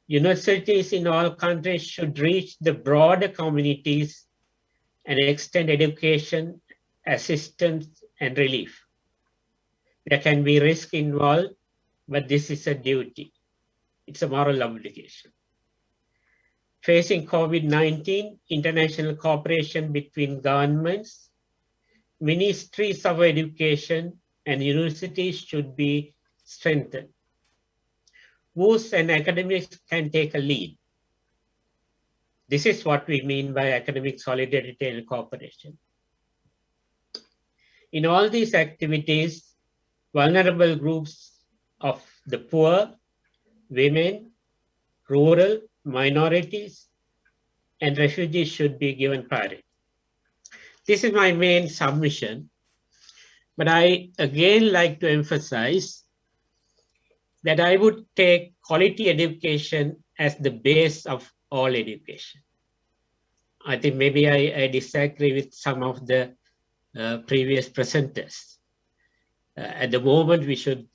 Universities in all countries should reach the broader communities and extend education, assistance, and relief. There can be risk involved, but this is a duty. It's a moral obligation. Facing COVID-19, international cooperation between governments, ministries of education, and universities should be strengthened. WUS and academics can take a lead. This is what we mean by academic solidarity and cooperation. In all these activities, vulnerable groups of the poor, women, rural, minorities, and refugees should be given priority. This is my main submission, but I again like to emphasize that I would take quality education as the base of all education. I think maybe I disagree with some of the previous presenters. At the moment, we should,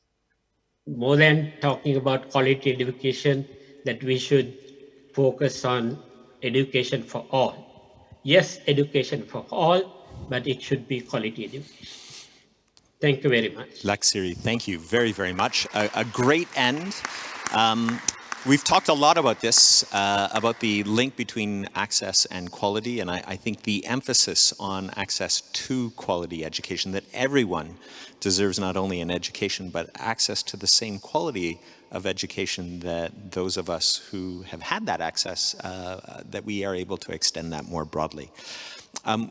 more than talking about quality education, that we should focus on education for all. Yes, education for all, but it should be quality education. Thank you very much. Laksiri, thank you very, very much. A great end. We've talked a lot about this, about the link between access and quality, and I think the emphasis on access to quality education, that everyone deserves not only an education, but access to the same quality of education that those of us who have had that access, that we are able to extend that more broadly.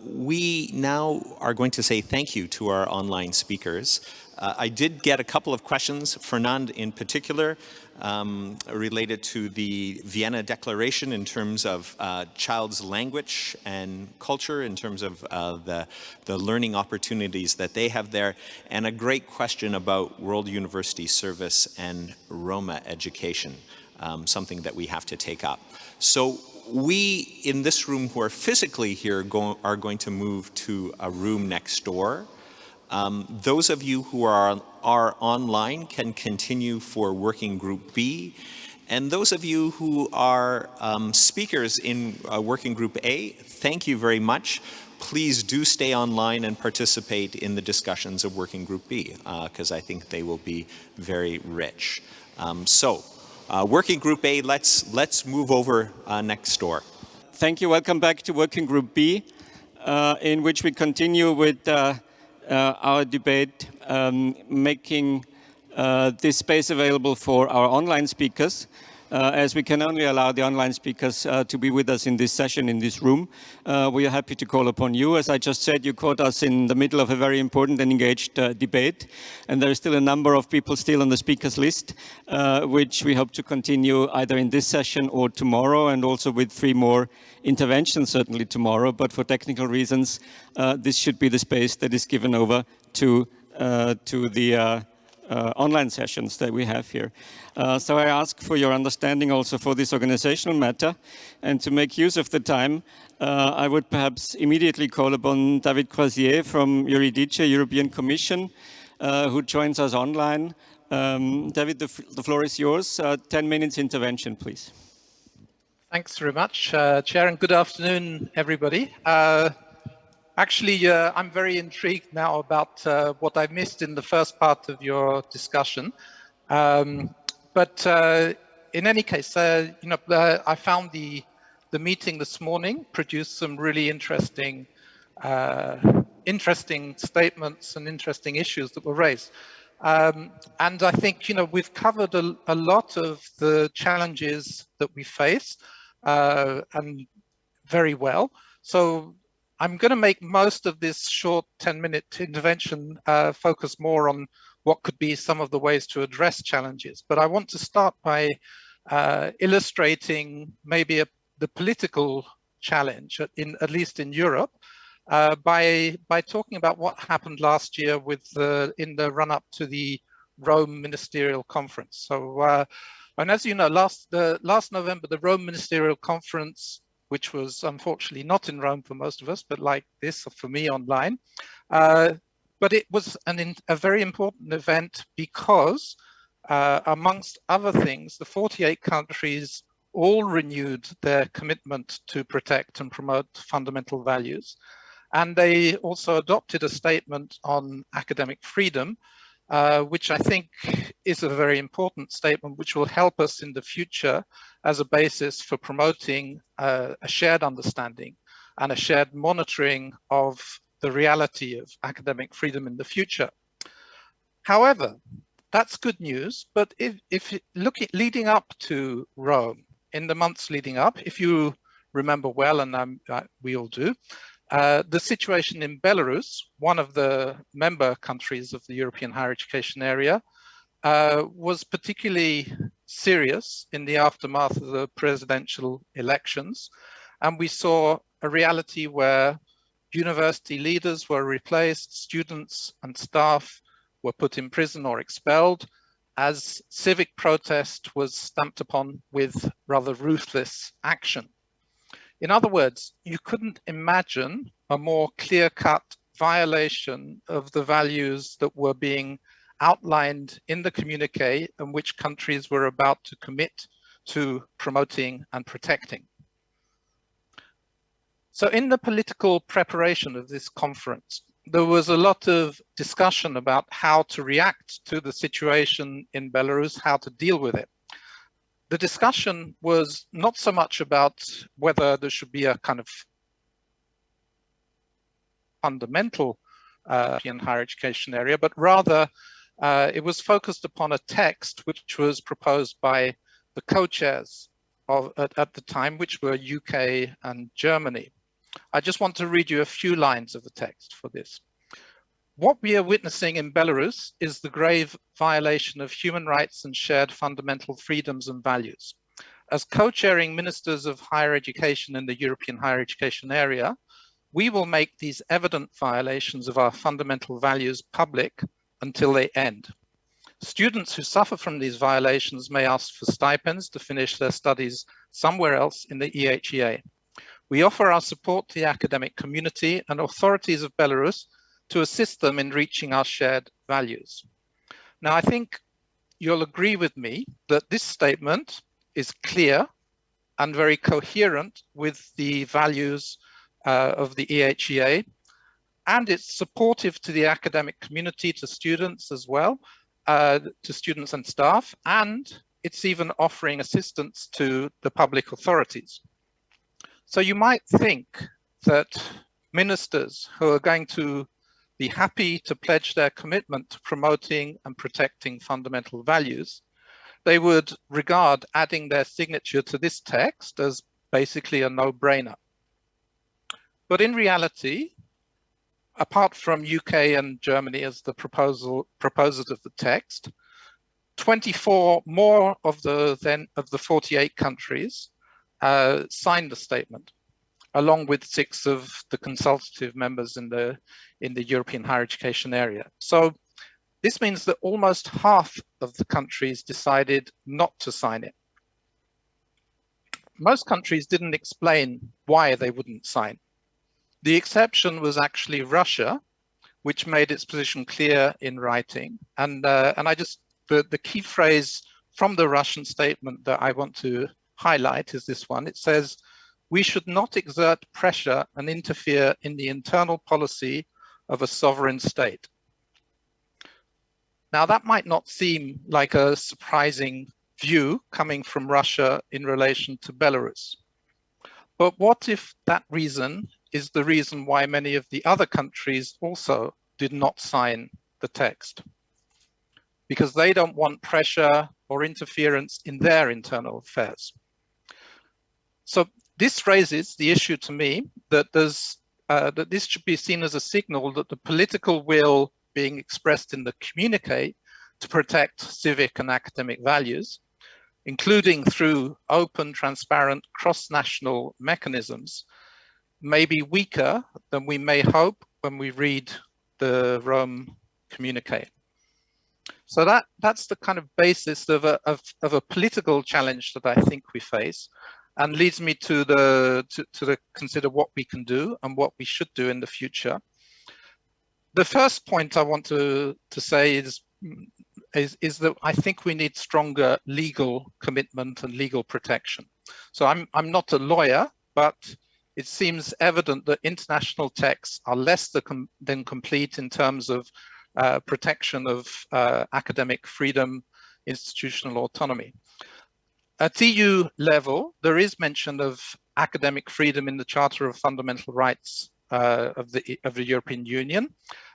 We now are going to say thank you to our online speakers. I did get a couple of questions, Fernand in particular, related to the Vienna Declaration in terms of child's language and culture, in terms of the learning opportunities that they have there, and a great question about World University Service and Roma education, something that we have to take up. So we in this room who are physically here are going to move to a room next door. Those of you who are online can continue for Working Group B. And those of you who are speakers in Working Group A, thank you very much. Please do stay online and participate in the discussions of Working Group B, because I think they will be very rich. Working Group A, let's move over next door. Thank you. Welcome back to Working Group B, in which we continue with our debate, making this space available for our online speakers, as we can only allow the online speakers to be with us in this session, in this room. We are happy to call upon you. As I just said, you caught us in the middle of a very important and engaged debate, and there is still a number of people still on the speakers list, which we hope to continue either in this session or tomorrow, and also with 3 more interventions certainly tomorrow. But for technical reasons, this should be the space that is given over to the online sessions that we have here. So I ask for your understanding also for this organizational matter, and to make use of the time, I would perhaps immediately call upon David Croisier from Eurydice, European Commission, who joins us online. David, the floor is yours. 10 minutes intervention, please. Thanks very much, Chair, and good afternoon, everybody. Actually, I'm very intrigued now about what I missed in the first part of your discussion. But in any case, I found the meeting this morning produced some really interesting statements and interesting issues that were raised. And I think, we've covered a lot of the challenges that we face, and very well. So I'm going to make most of this short 10-minute intervention focus more on what could be some of the ways to address challenges. But I want to start by illustrating maybe the political challenge, at least in Europe, by talking about what happened last year in the run-up to the Rome Ministerial Conference. So, and as you know, last November, the Rome Ministerial Conference, which was unfortunately not in Rome for most of us, but like this for me online, but it was a very important event because, amongst other things, the 48 countries all renewed their commitment to protect and promote fundamental values. And they also adopted a statement on academic freedom, which I think is a very important statement, which will help us in the future as a basis for promoting a shared understanding and a shared monitoring of the reality of academic freedom in the future. However, that's good news, but if leading up to Rome, in the months leading up, if you remember well, and we all do, the situation in Belarus, one of the member countries of the European Higher Education Area, was particularly serious in the aftermath of the presidential elections. And we saw a reality where university leaders were replaced, students and staff were put in prison or expelled, as civic protest was stamped upon with rather ruthless action. In other words, you couldn't imagine a more clear-cut violation of the values that were being outlined in the communique and which countries were about to commit to promoting and protecting. So in the political preparation of this conference, there was a lot of discussion about how to react to the situation in Belarus, how to deal with it. The discussion was not so much about whether there should be a kind of fundamental European higher education area, but rather it was focused upon a text which was proposed by the co-chairs at the time, which were UK and Germany. I just want to read you a few lines of the text for this. What we are witnessing in Belarus is the grave violation of human rights and shared fundamental freedoms and values. As co-chairing ministers of higher education in the European higher education area, we will make these evident violations of our fundamental values public until they end. Students who suffer from these violations may ask for stipends to finish their studies somewhere else in the EHEA. We offer our support to the academic community and authorities of Belarus to assist them in reaching our shared values. Now, I think you'll agree with me that this statement is clear and very coherent with the values of the EHEA, and it's supportive to the academic community, to students as well, to students and staff, and it's even offering assistance to the public authorities. So you might think that ministers who are going to be happy to pledge their commitment to promoting and protecting fundamental values, they would regard adding their signature to this text as basically a no-brainer. But in reality, apart from UK and Germany as the proposers of the text, 24 more of the 48 countries signed the statement, along with 6 of the consultative members in the European higher education area. So this means that almost half of the countries decided not to sign it. Most countries didn't explain why they wouldn't sign. The exception was actually Russia, which made its position clear in writing. And the key phrase from the Russian statement that I want to highlight is this one. It says, "We should not exert pressure and interfere in the internal policy of a sovereign state." Now, that might not seem like a surprising view coming from Russia in relation to Belarus. But what if that reason is the reason why many of the other countries also did not sign the text? Because they don't want pressure or interference in their internal affairs. So this raises the issue to me that that this should be seen as a signal that the political will being expressed in the communique to protect civic and academic values including through open, transparent, cross-national mechanisms, may be weaker than we may hope when we read the Rome communique. So that's the kind of basis of a political challenge that I think we face, and leads me to consider what we can do and what we should do in the future. The first point I want to say is that I think we need stronger legal commitment and legal protection. So I'm not a lawyer, but it seems evident that international texts are less than complete in terms of protection of academic freedom, institutional autonomy. At EU level, there is mention of academic freedom in the Charter of Fundamental Rights of the European Union.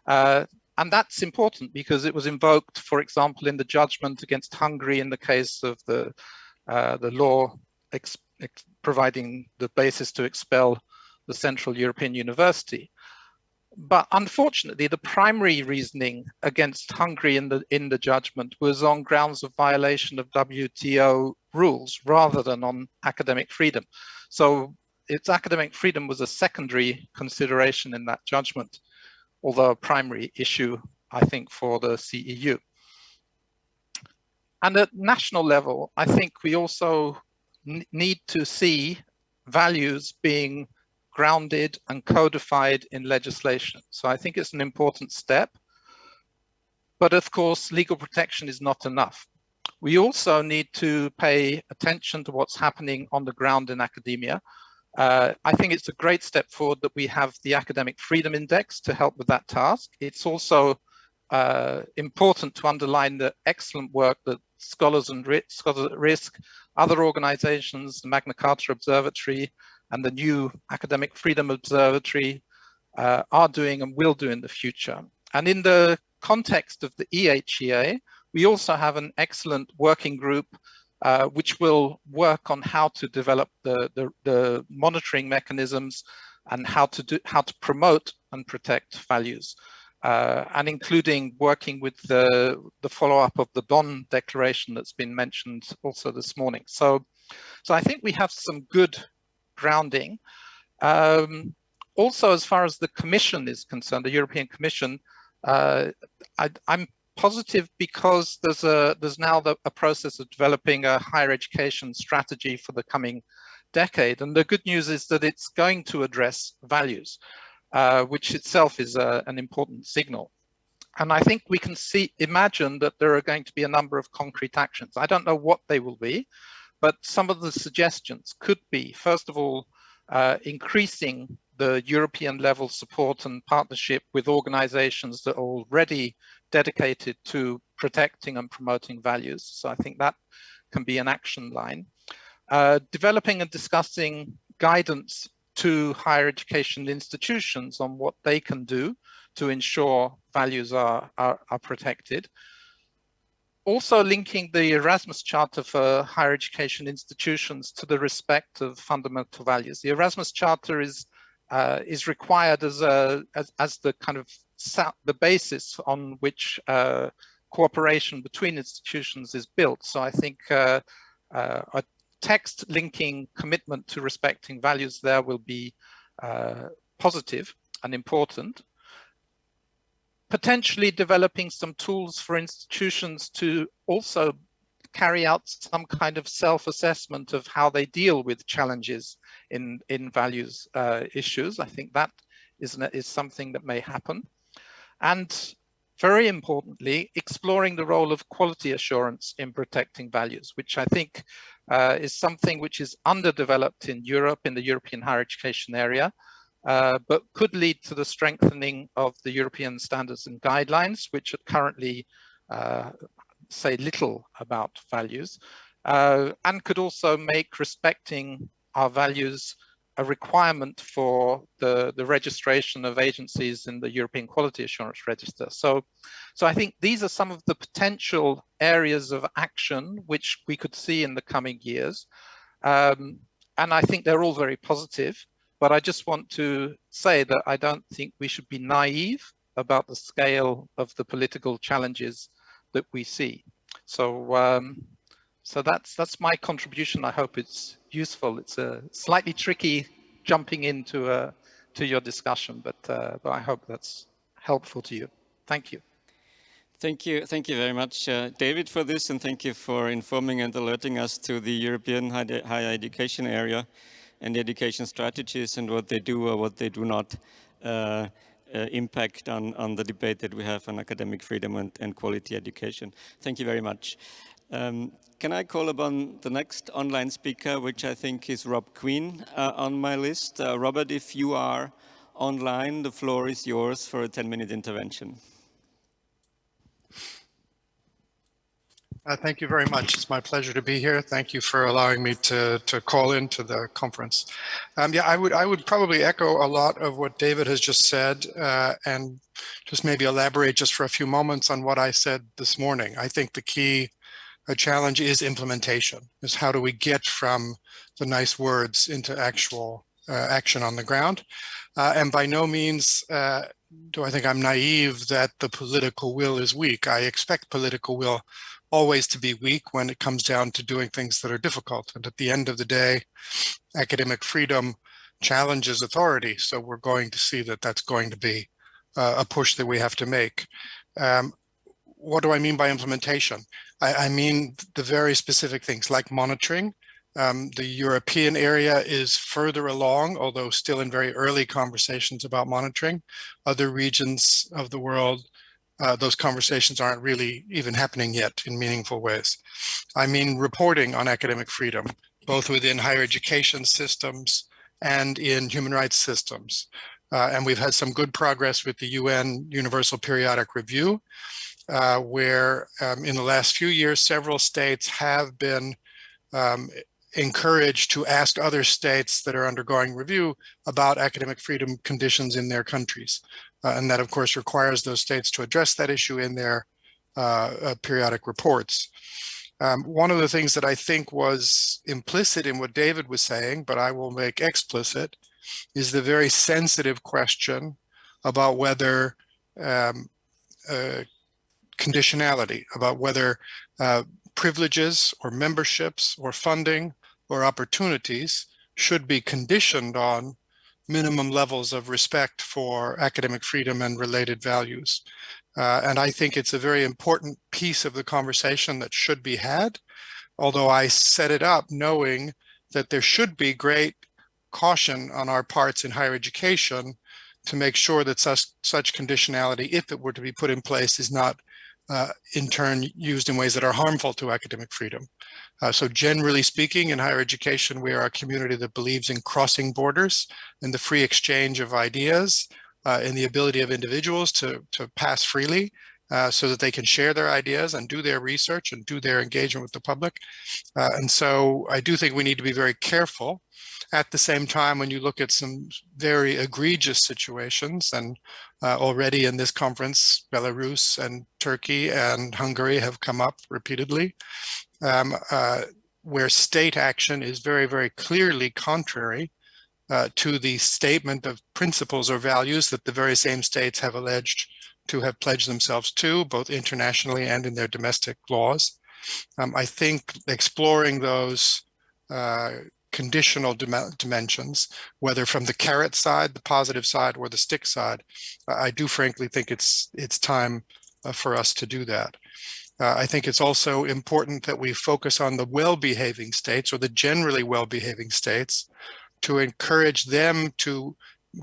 And that's important because it was invoked, for example, in the judgment against Hungary in the case of the law providing the basis to expel the Central European University. But unfortunately, the primary reasoning against Hungary in the judgment was on grounds of violation of WTO rules rather than on academic freedom. So its academic freedom was a secondary consideration in that judgment, although a primary issue, I think, for the CEU. And at national level, I think we also need to see values being grounded and codified in legislation. So I think it's an important step. But of course, legal protection is not enough. We also need to pay attention to what's happening on the ground in academia. I think it's a great step forward that we have the Academic Freedom Index to help with that task. It's also important to underline the excellent work that Scholars at Risk, other organizations, the Magna Carta Observatory, and the new Academic Freedom Observatory are doing and will do in the future. And in the context of the EHEA, we also have an excellent working group which will work on how to develop the monitoring mechanisms and how to promote and protect values, and including working with the follow-up of the Bonn Declaration that's been mentioned also this morning. So I think we have some good grounding. Also, as far as the Commission is concerned, the European Commission, I'm positive because there's now a process of developing a higher education strategy for the coming decade. And the good news is that it's going to address values, which itself is an important signal. And I think we can imagine that there are going to be a number of concrete actions. I don't know what they will be, but some of the suggestions could be, first of all, increasing the European level support and partnership with organizations that are already dedicated to protecting and promoting values. So I think that can be an action line. Developing and discussing guidance to higher education institutions on what they can do to ensure values are protected. Also linking the Erasmus Charter for higher education institutions to the respect of fundamental values. The Erasmus Charter is required as the kind of the basis on which cooperation between institutions is built. So I think a text linking commitment to respecting values there will be positive and important. Potentially developing some tools for institutions to also carry out some kind of self-assessment of how they deal with challenges in values issues. I think that is something that may happen. And very importantly, exploring the role of quality assurance in protecting values, which I think is something which is underdeveloped in Europe, in the European higher education area, but could lead to the strengthening of the European standards and guidelines, which currently say little about values, and could also make respecting our values a requirement for the registration of agencies in the European Quality Assurance Register. So I think these are some of the potential areas of action which we could see in the coming years. And I think they're all very positive, but I just want to say that I don't think we should be naive about the scale of the political challenges that we see. So So that's my contribution. I hope it's useful. It's a slightly tricky jumping into to your discussion, but I hope that's helpful to you. Thank you. Thank you very much, David, for this, and thank you for informing and alerting us to the European higher education area and education strategies and what they do or what they do not impact on the debate that we have on academic freedom and quality education. Thank you very much. Can I call upon the next online speaker, which I think is Rob Queen on my list. Robert, if you are online, the floor is yours for a 10-minute intervention. Thank you very much. It's my pleasure to be here. Thank you for allowing me to call into the conference. Yeah, I would probably echo a lot of what David has just said and just maybe elaborate just for a few moments on what I said this morning. I think the key challenge is implementation, is how do we get from the nice words into actual action on the ground. And by no means do I think I'm naive that the political will is weak. I expect political will always to be weak when it comes down to doing things that are difficult. And at the end of the day, academic freedom challenges authority. So we're going to see that that's going to be a push that we have to make. What do I mean by implementation? I mean the very specific things like monitoring. The European area is further along, although still in very early conversations about monitoring. Other regions of the world, those conversations aren't really even happening yet in meaningful ways. I mean reporting on academic freedom, both within higher education systems and in human rights systems. And we've had some good progress with the UN Universal Periodic Review, where in the last few years, several states have been encouraged to ask other states that are undergoing review about academic freedom conditions in their countries. And that, of course, requires those states to address that issue in their periodic reports. One of the things that I think was implicit in what David was saying, but I will make explicit, is the very sensitive question about whether conditionality, about whether privileges or memberships or funding or opportunities should be conditioned on minimum levels of respect for academic freedom and related values. And I think it's a very important piece of the conversation that should be had, although I set it up knowing that there should be great caution on our parts in higher education to make sure that such conditionality, if it were to be put in place, is not in turn used in ways that are harmful to academic freedom. So generally speaking, in higher education, we are a community that believes in crossing borders and the free exchange of ideas and the ability of individuals to pass freely so that they can share their ideas and do their research and do their engagement with the public. And so I do think we need to be very careful. At the same time, when you look at some very egregious situations, and already in this conference, Belarus and Turkey and Hungary have come up repeatedly, where state action is very, very clearly contrary to the statement of principles or values that the very same states have alleged to have pledged themselves to, both internationally and in their domestic laws. I think exploring those conditional dimensions, whether from the carrot side, the positive side, or the stick side, I do frankly think it's time for us to do that. I think it's also important that we focus on the well-behaving states, or the generally well-behaving states, to encourage them to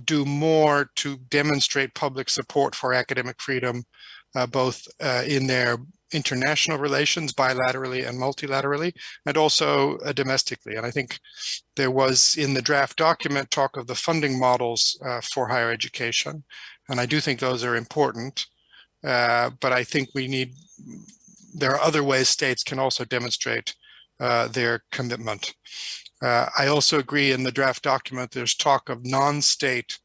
do more to demonstrate public support for academic freedom, both in their international relations, bilaterally and multilaterally, and also domestically. And I think there was in the draft document talk of the funding models for higher education. And I do think those are important, but I think there are other ways states can also demonstrate their commitment. I also agree in the draft document, there's talk of non-state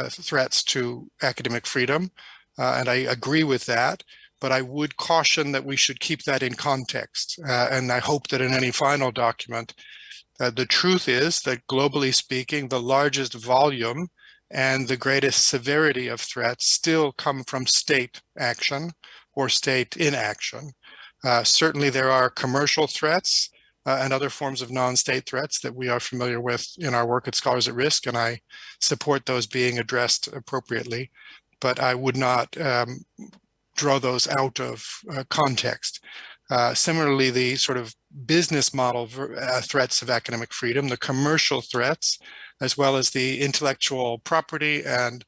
threats to academic freedom, and I agree with that, but I would caution that we should keep that in context. And I hope that in any final document, the truth is that globally speaking, the largest volume and the greatest severity of threats still come from state action or state inaction. Certainly there are commercial threats and other forms of non-state threats that we are familiar with in our work at Scholars at Risk, and I support those being addressed appropriately, but I would not draw those out of context. Similarly, the sort of business model threats of academic freedom, the commercial threats, as well as the intellectual property and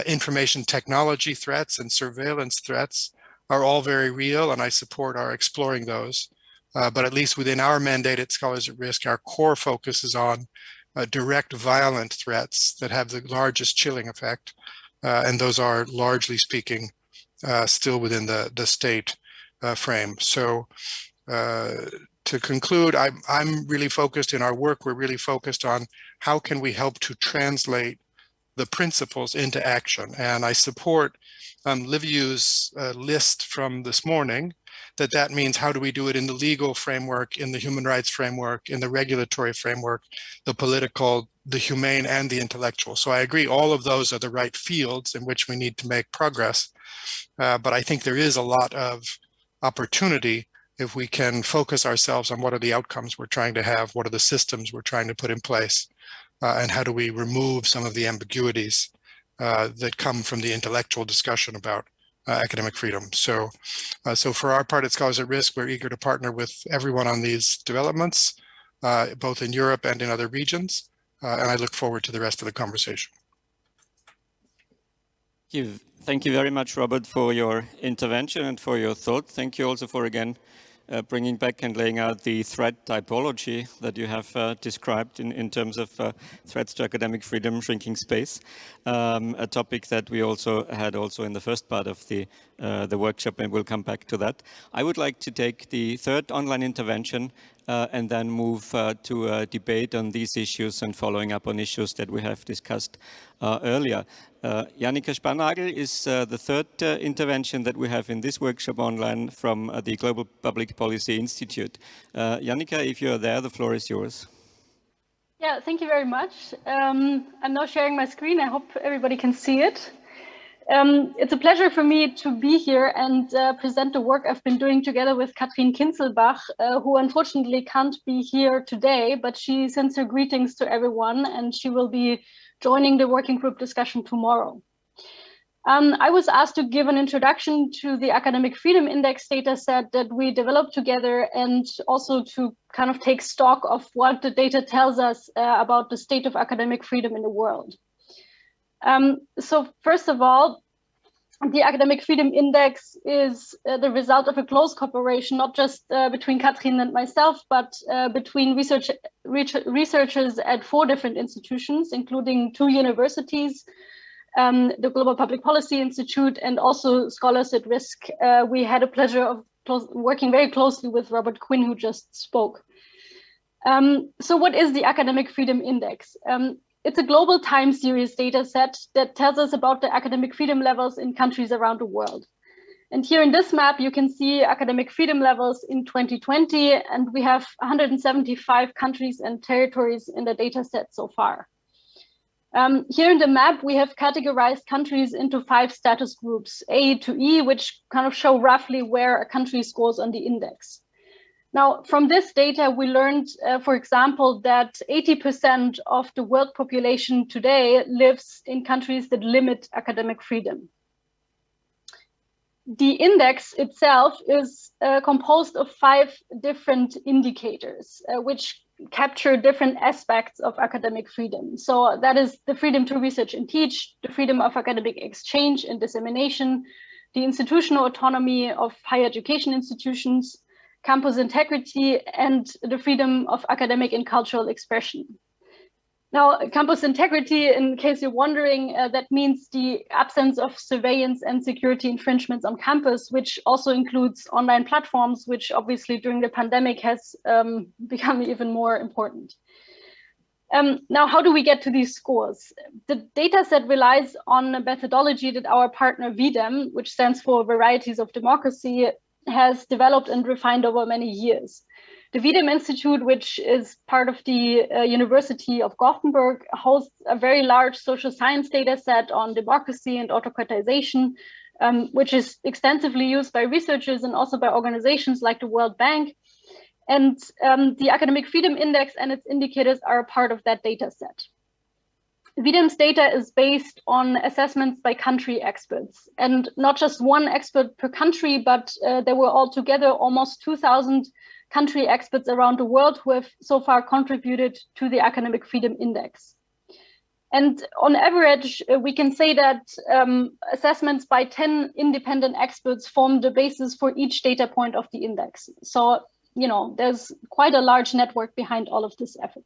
information technology threats and surveillance threats are all very real, and I support our exploring those. But at least within our mandate at Scholars at Risk, our core focus is on direct violent threats that have the largest chilling effect. And those are, largely speaking, still within the state frame. So to conclude, I'm really focused in our work, we're really focused on how can we help to translate the principles into action. And I support Liviu's list from this morning, that means how do we do it in the legal framework, in the human rights framework, in the regulatory framework, the political, the humane, and the intellectual. So I agree, all of those are the right fields in which we need to make progress. But I think there is a lot of opportunity if we can focus ourselves on what are the outcomes we're trying to have, what are the systems we're trying to put in place, and how do we remove some of the ambiguities that come from the intellectual discussion about academic freedom. So for our part at Scholars at Risk, we're eager to partner with everyone on these developments, both in Europe and in other regions. And I look forward to the rest of the conversation. Thank you very much, Robert, for your intervention and for your thought. Thank you also for, again, bringing back and laying out the threat typology that you have described in terms of threats to academic freedom, shrinking space, a topic that we also had in the first part of the workshop, and we'll come back to that. I would like to take the third online intervention and then move to a debate on these issues and following up on issues that we have discussed earlier. Jannika Spannagel is the third intervention that we have in this workshop online from the Global Public Policy Institute. Jannika, if you're there, the floor is yours. Yeah, thank you very much. I'm now sharing my screen. I hope everybody can see it. It's a pleasure for me to be here and present the work I've been doing together with Katrin Kinzelbach, who unfortunately can't be here today, but she sends her greetings to everyone, and she will be joining the working group discussion tomorrow. I was asked to give an introduction to the Academic Freedom Index data set that we developed together, and also to kind of take stock of what the data tells us about the state of academic freedom in the world. So first of all, the Academic Freedom Index is the result of a close cooperation, not just between Katrin and myself, but between researchers at 4 different institutions, including 2 universities, the Global Public Policy Institute, and also Scholars at Risk. We had a pleasure of working very closely with Robert Quinn, who just spoke. So what is the Academic Freedom Index? It's a global time series data set that tells us about the academic freedom levels in countries around the world. And here in this map, you can see academic freedom levels in 2020, and we have 175 countries and territories in the data set so far. Here in the map, we have categorized countries into 5 status groups, A to E, which kind of show roughly where a country scores on the index. Now, from this data, we learned, for example, that 80% of the world population today lives in countries that limit academic freedom. The index itself is composed of 5 different indicators, which capture different aspects of academic freedom. So that is the freedom to research and teach, the freedom of academic exchange and dissemination, the institutional autonomy of higher education institutions, campus integrity, and the freedom of academic and cultural expression. Now, campus integrity, in case you're wondering, that means the absence of surveillance and security infringements on campus, which also includes online platforms, which obviously during the pandemic has become even more important. Now, how do we get to these scores? The data set relies on a methodology that our partner VDEM, which stands for Varieties of Democracy, has developed and refined over many years. The VDEM Institute, which is part of the University of Gothenburg, hosts a very large social science data set on democracy and autocratization, which is extensively used by researchers and also by organizations like the World Bank. And the Academic Freedom Index and its indicators are a part of that data set. VDIM's data is based on assessments by country experts, and not just one expert per country, but there were altogether almost 2,000 country experts around the world who have so far contributed to the Academic Freedom Index. And on average, we can say that assessments by 10 independent experts form the basis for each data point of the index. So, you know, there's quite a large network behind all of this effort.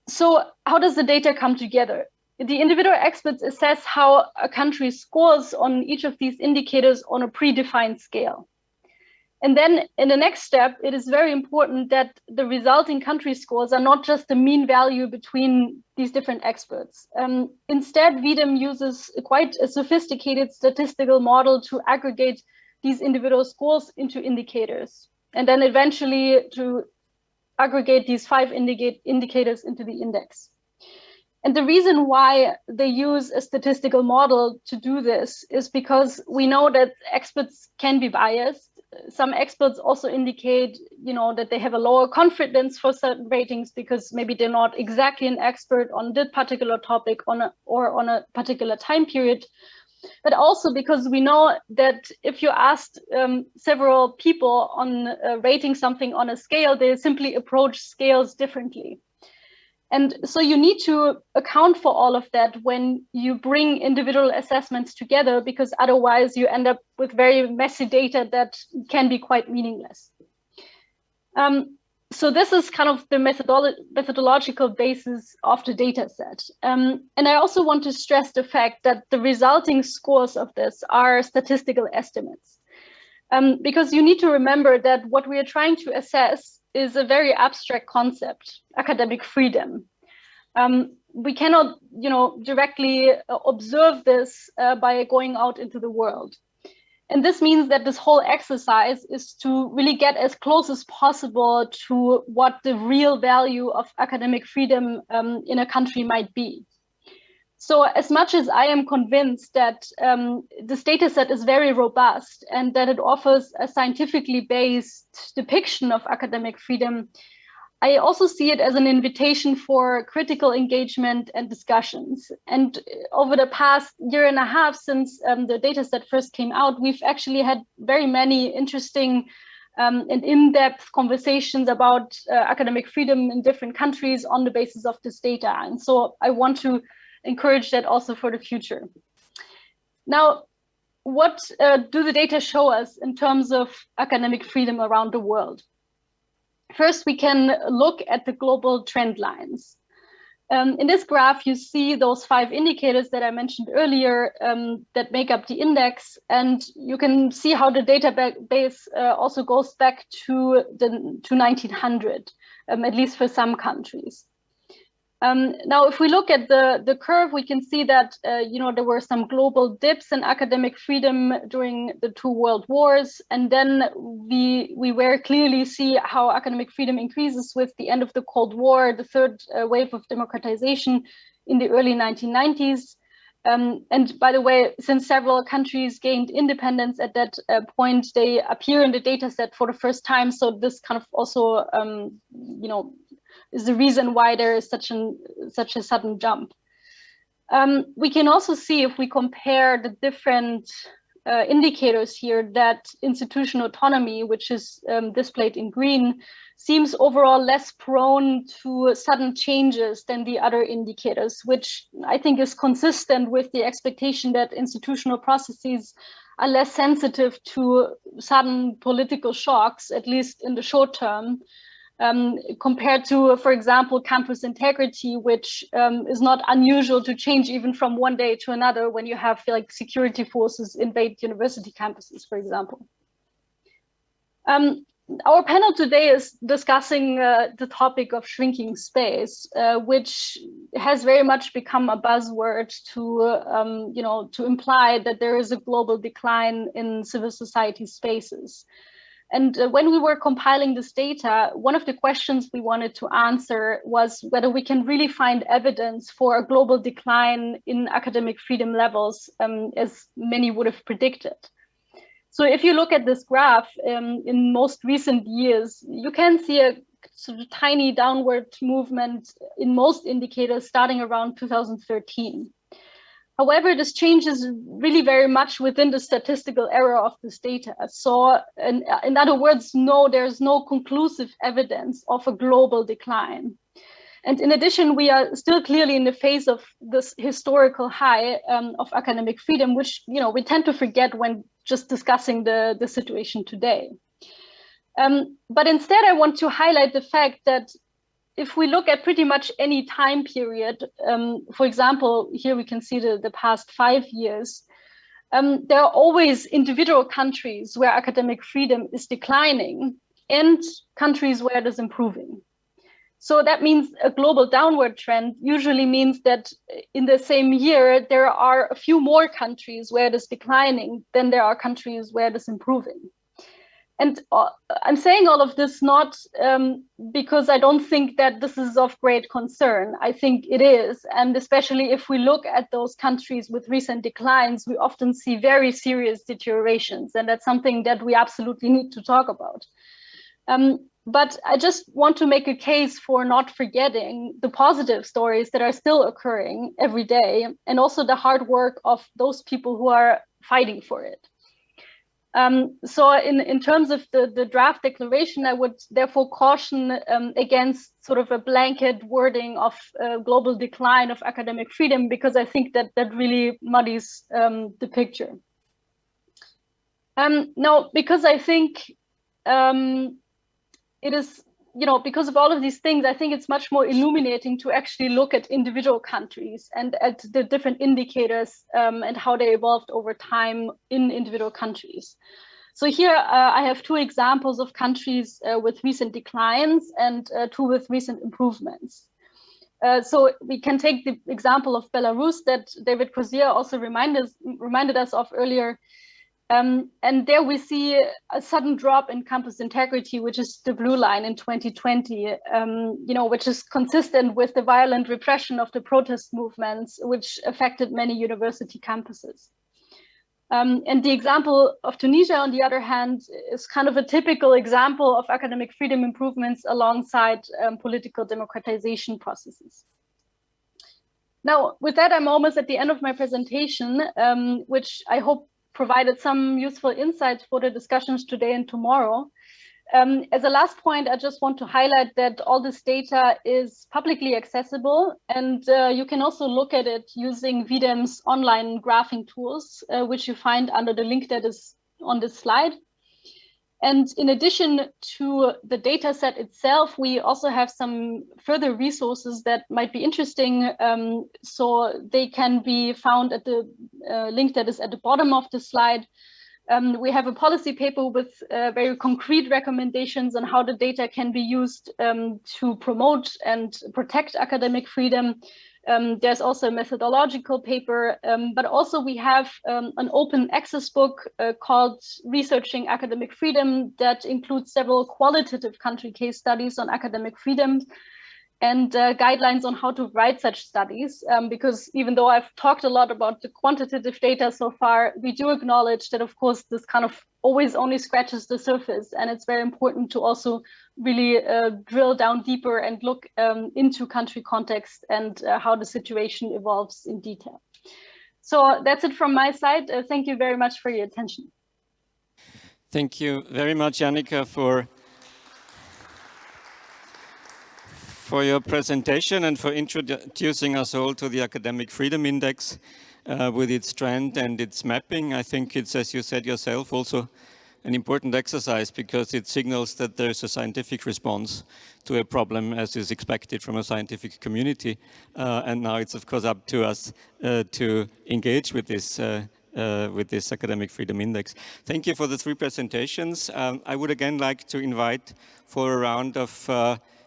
So how does the data come together? The individual experts assess how a country scores on each of these indicators on a predefined scale. And then in the next step, it is very important that the resulting country scores are not just the mean value between these different experts. Instead, VDIM uses quite a sophisticated statistical model to aggregate these individual scores into indicators, and then eventually to aggregate these 5 indicators into the index. And the reason why they use a statistical model to do this is because we know that experts can be biased. Some experts also indicate, you know, that they have a lower confidence for certain ratings because maybe they're not exactly an expert on that particular topic or on a particular time period. But also because we know that if you asked several people on rating something on a scale, they simply approach scales differently. And so you need to account for all of that when you bring individual assessments together, because otherwise you end up with very messy data that can be quite meaningless. So this is kind of the methodological basis of the data set. And I also want to stress the fact that the resulting scores of this are statistical estimates. Because you need to remember that what we are trying to assess is a very abstract concept, academic freedom. We cannot, you know, directly observe this by going out into the world. And this means that this whole exercise is to really get as close as possible to what the real value of academic freedom in a country might be. So as much as I am convinced that this data set is very robust and that it offers a scientifically based depiction of academic freedom, I also see it as an invitation for critical engagement and discussions. And over the past year and a half since the dataset first came out, we've actually had very many interesting and in-depth conversations about academic freedom in different countries on the basis of this data. And so I want to encourage that also for the future. Now, what do the data show us in terms of academic freedom around the world? First, we can look at the global trend lines. In this graph, you see those 5 indicators that I mentioned earlier that make up the index, and you can see how the database also goes back to 1900, at least for some countries. Now, if we look at the curve, we can see that you know, there were some global dips in academic freedom during the 2 world wars, and then we very clearly see how academic freedom increases with the end of the Cold War, the 3rd wave of democratization in the early 1990s. And by the way, since several countries gained independence at that point, they appear in the data set for the first time. So this kind of also, you know, is the reason why there is such a sudden jump. We can also see, if we compare the different indicators here, that institutional autonomy, which is displayed in green, seems overall less prone to sudden changes than the other indicators, which I think is consistent with the expectation that institutional processes are less sensitive to sudden political shocks, at least in the short term, compared to, for example, campus integrity, which is not unusual to change even from one day to another when you have like security forces invade university campuses, for example. Our panel today is discussing the topic of shrinking space, which has very much become a buzzword to, you know, to imply that there is a global decline in civil society spaces. And when we were compiling this data, one of the questions we wanted to answer was whether we can really find evidence for a global decline in academic freedom levels, as many would have predicted. So if you look at this graph, in most recent years, you can see a sort of tiny downward movement in most indicators starting around 2013. However, this changes really very much within the statistical error of this data. So in other words, no, there's no conclusive evidence of a global decline. And in addition, we are still clearly in the phase of this historical high of academic freedom, which we tend to forget when just discussing the situation today. But instead, I want to highlight the fact that if we look at pretty much any time period, for example, here we can see the past 5 years, there are always individual countries where academic freedom is declining and countries where it is improving. So that means a global downward trend usually means that in the same year, there are a few more countries where it is declining than there are countries where it is improving. And I'm saying all of this not because I don't think that this is of great concern. I think it is. And especially if we look at those countries with recent declines, we often see very serious deteriorations. And that's something that we absolutely need to talk about. But I just want to make a case for not forgetting the positive stories that are still occurring every day, and also the hard work of those people who are fighting for it. So in terms of the draft declaration, I would therefore caution against sort of a blanket wording of global decline of academic freedom, because I think that really muddies the picture. Now, because I think it is, because of all of these things, I think it's much more illuminating to actually look at individual countries and at the different indicators and how they evolved over time in individual countries. So here I have 2 examples of countries with recent declines and 2 with recent improvements. So we can take the example of Belarus that David Crozier also reminded us of earlier. And there we see a sudden drop in campus integrity, which is the blue line in 2020, which is consistent with the violent repression of the protest movements, which affected many university campuses. And the example of Tunisia, on the other hand, is kind of a typical example of academic freedom improvements alongside political democratization processes. Now, with that, I'm almost at the end of my presentation, which I hope provided some useful insights for the discussions today and tomorrow. As a last point, I just want to highlight that all this data is publicly accessible, and you can also look at it using VDEM's online graphing tools, which you find under the link that is on this slide. And in addition to the data set itself, we also have some further resources that might be interesting. So they can be found at the link that is at the bottom of the slide. We have a policy paper with very concrete recommendations on how the data can be used to promote and protect academic freedom. There's also a methodological paper, but also we have an open access book called Researching Academic Freedom that includes several qualitative country case studies on academic freedom and guidelines on how to write such studies. Because even though I've talked a lot about the quantitative data so far, we do acknowledge that, of course, this kind of always only scratches the surface. And it's very important to also really drill down deeper and look into country context and how the situation evolves in detail. So that's it from my side. Thank you very much for your attention. Thank you very much, Jannika, for your presentation and for introducing us all to the Academic Freedom Index with its trend and its mapping. I think it's, as you said yourself, also an important exercise because it signals that there's a scientific response to a problem as is expected from a scientific community. And now it's of course up to us to engage with this Academic Freedom Index. Thank you for the 3 presentations. I would again like to invite for a round of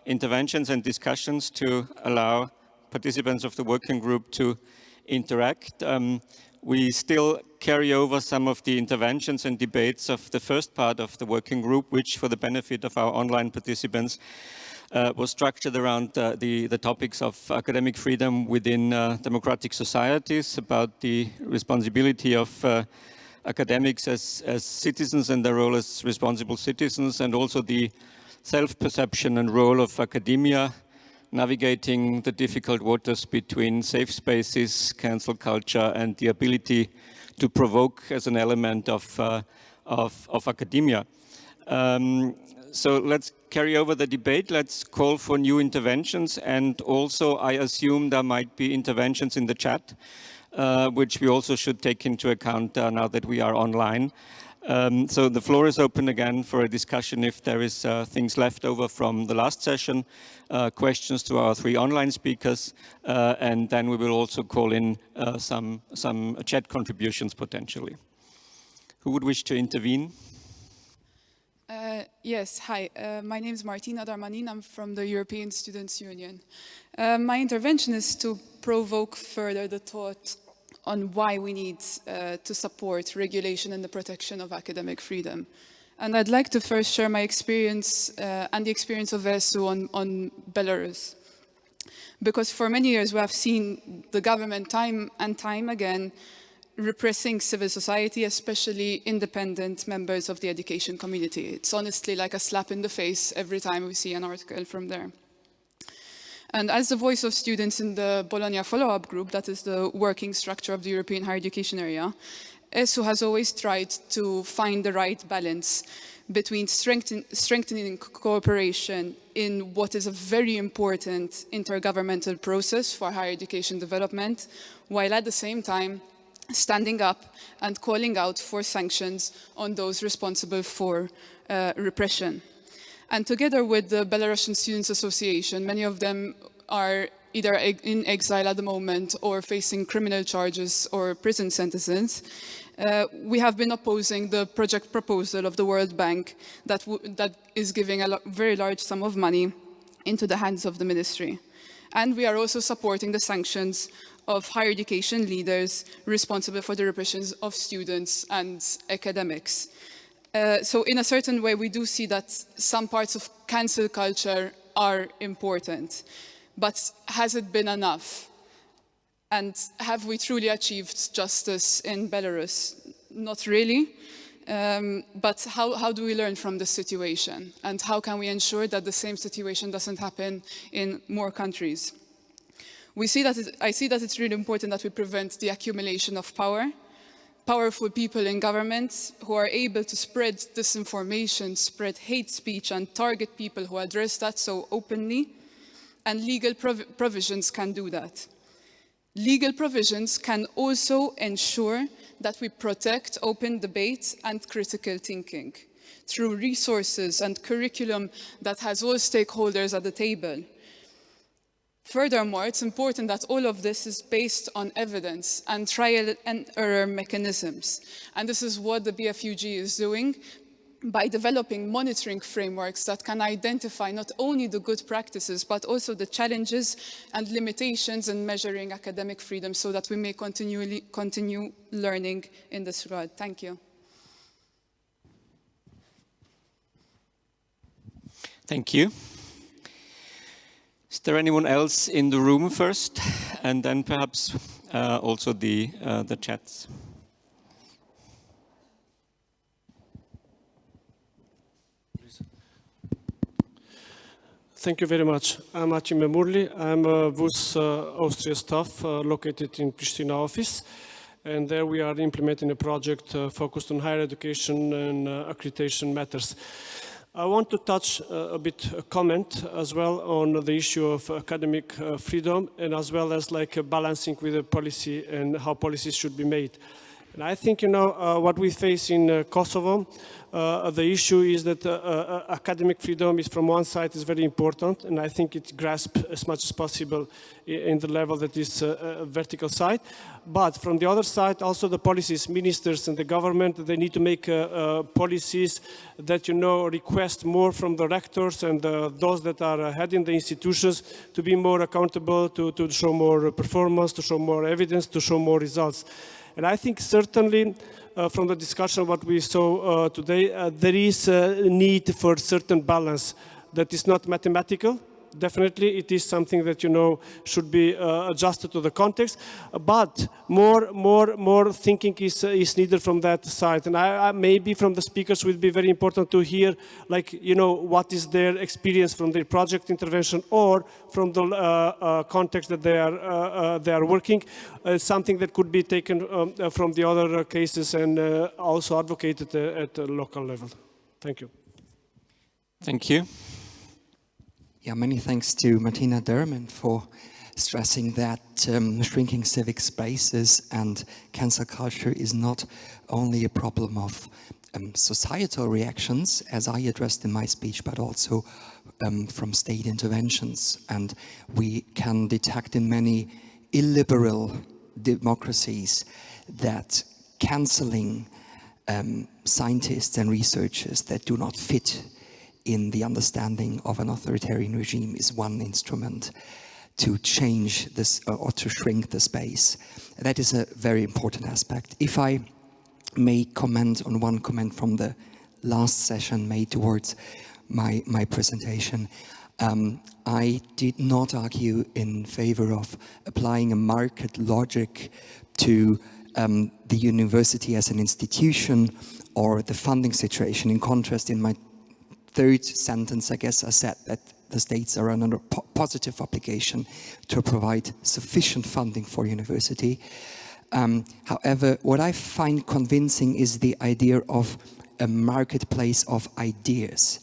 interventions and discussions to allow participants of the working group to interact. we still carry over some of the interventions and debates of the first part of the working group, which for the benefit of our online participants was structured around the topics of academic freedom within democratic societies, about the responsibility of academics as citizens and their role as responsible citizens, and also the self-perception and role of academia, navigating the difficult waters between safe spaces, cancel culture, and the ability to provoke as an element of academia. So let's carry over the debate. Let's call for new interventions, and also I assume there might be interventions in the chat, which we also should take into account now that we are online. So the floor is open again for a discussion if there is things left over from the last session, questions to our three online speakers, and then we will also call in some chat contributions potentially. Who would wish to intervene? Yes, hi. My name is Martina Darmanin. I'm from the European Students' Union. My intervention is to provoke further the thought on why we need to support regulation and the protection of academic freedom. And I'd like to first share my experience and the experience of VSU on Belarus. Because for many years we have seen the government time and time again repressing civil society, especially independent members of the education community. It's honestly like a slap in the face every time we see an article from there. And as the voice of students in the Bologna follow-up group, that is the working structure of the European higher education area, ESU has always tried to find the right balance between strengthening cooperation in what is a very important intergovernmental process for higher education development, while at the same time standing up and calling out for sanctions on those responsible for repression. And together with the Belarusian Students Association, many of them are either in exile at the moment or facing criminal charges or prison sentences. We have been opposing the project proposal of the World Bank that is giving a very large sum of money into the hands of the ministry. And we are also supporting the sanctions of higher education leaders responsible for the repressions of students and academics. So in a certain way, we do see that some parts of cancel culture are important, but has it been enough? And have we truly achieved justice in Belarus? Not really. But how do we learn from this situation? And how can we ensure that the same situation doesn't happen in more countries? I see that it's really important that we prevent the accumulation of power. Powerful people in government who are able to spread disinformation, spread hate speech, and target people who address that so openly. And legal provisions can do that. Legal provisions can also ensure that we protect open debate and critical thinking through resources and curriculum that has all stakeholders at the table. Furthermore, it's important that all of this is based on evidence and trial and error mechanisms. And this is what the BFUG is doing by developing monitoring frameworks that can identify not only the good practices, but also the challenges and limitations in measuring academic freedom so that we may continue learning in this regard. Thank you. Thank you. Is there anyone else in the room first, and then perhaps also the chats? Thank you very much. I'm Atim Memurli. I'm a VUS Austria staff located in Pristina office, and there we are implementing a project focused on higher education and accreditation matters. I want to touch a comment as well on the issue of academic freedom, and as well as like balancing with the policy and how policies should be made. And I think, you know, what we face in Kosovo, the issue is that academic freedom is from one side is very important, and I think it grasps as much as possible in the level that is vertical side. But from the other side, also the policies, ministers and the government, they need to make policies that, you know, request more from the rectors and those that are heading the institutions to be more accountable, to show more performance, to show more evidence, to show more results. And I think certainly from the discussion what we saw today, there is a need for certain balance that is not mathematical. Definitely, it is something that, you know, should be adjusted to the context, but more thinking is needed from that side. And I maybe from the speakers will be very important to hear, like, you know, what is their experience from their project intervention or from the context that they are working. Something that could be taken from the other cases and also advocated at the local level. Thank you. Thank you. Yeah, many thanks to Martina Derman for stressing that shrinking civic spaces and cancel culture is not only a problem of societal reactions, as I addressed in my speech, but also from state interventions. And we can detect in many illiberal democracies that canceling scientists and researchers that do not fit in the understanding of an authoritarian regime is one instrument to change this or to shrink the space. That is a very important aspect. If I may comment on one comment from the last session made towards my presentation, I did not argue in favor of applying a market logic to the university as an institution or the funding situation. In contrast, in my third sentence, I guess I said that the states are under positive obligation to provide sufficient funding for university. However, what I find convincing is the idea of a marketplace of ideas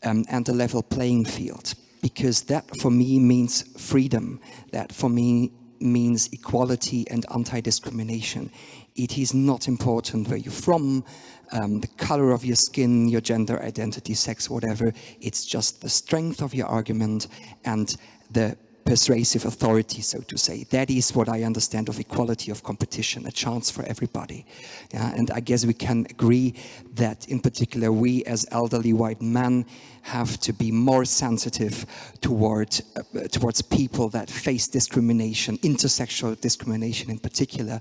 and a level playing field, because that for me means freedom, that for me means equality and anti-discrimination. It is not important where you're from, the color of your skin, your gender identity, sex, whatever. It's just the strength of your argument and the persuasive authority, so to say. That is what I understand of equality of competition, a chance for everybody. Yeah, and I guess we can agree that in particular we as elderly white men have to be more sensitive towards people that face discrimination, intersexual discrimination in particular.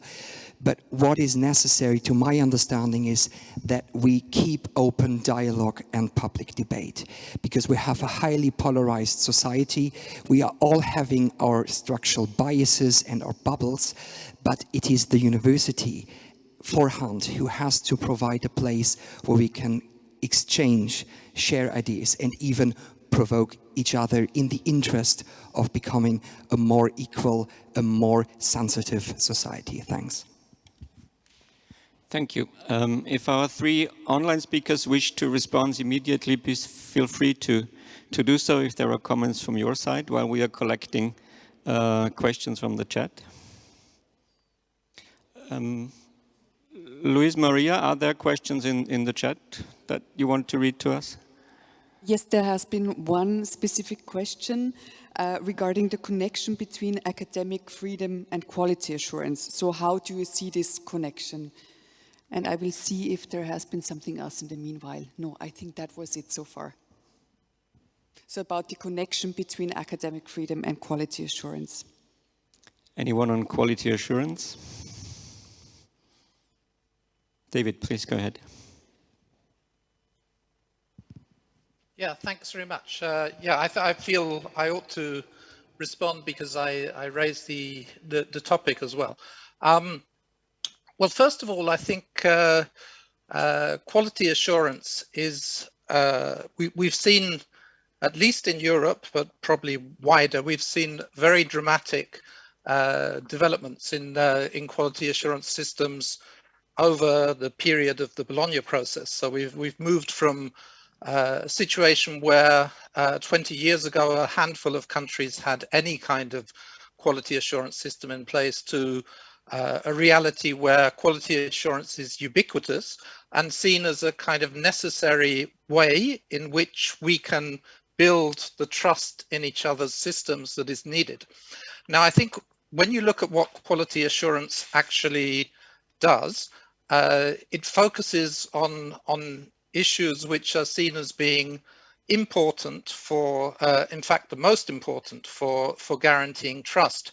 But what is necessary, to my understanding, is that we keep open dialogue and public debate, because we have a highly polarized society. We are all having our structural biases and our bubbles, but it is the university forehand who has to provide a place where we can exchange, share ideas, and even provoke each other in the interest of becoming a more equal, a more sensitive society. Thanks. Thank you. If our three online speakers wish to respond immediately, please feel free to do so if there are comments from your side while we are collecting questions from the chat. Luis Maria, are there questions in the chat that you want to read to us? Yes, there has been one specific question regarding the connection between academic freedom and quality assurance. So how do you see this connection? And I will see if there has been something else in the meanwhile. No, I think that was it so far. So about the connection between academic freedom and quality assurance. Anyone on quality assurance? David, please go ahead. Yeah, thanks very much. I feel I ought to respond because I raised the topic as well. Well, first of all, I think quality assurance is, we've seen, at least in Europe, but probably wider, we've seen very dramatic developments in quality assurance systems over the period of the Bologna process. So we've moved from a situation where 20 years ago, a handful of countries had any kind of quality assurance system in place to a reality where quality assurance is ubiquitous and seen as a kind of necessary way in which we can build the trust in each other's systems that is needed. Now, I think when you look at what quality assurance actually does, it focuses on issues which are seen as being important for, in fact, the most important for guaranteeing trust.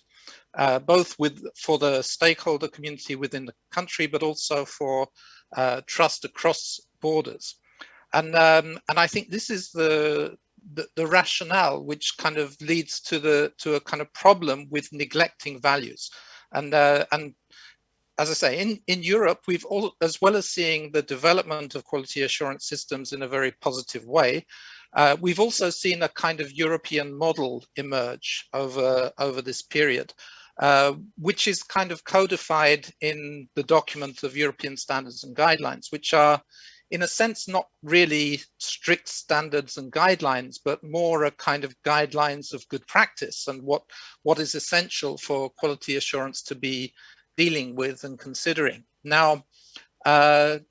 both for the stakeholder community within the country, but also for trust across borders. And I think this is the rationale which kind of leads to a kind of problem with neglecting values. And as I say, in Europe, we've all, as well as seeing the development of quality assurance systems in a very positive way, we've also seen a kind of European model emerge over this period, which is kind of codified in the document of European standards and guidelines, which are, in a sense, not really strict standards and guidelines, but more a kind of guidelines of good practice and what is essential for quality assurance to be dealing with and considering. Now, the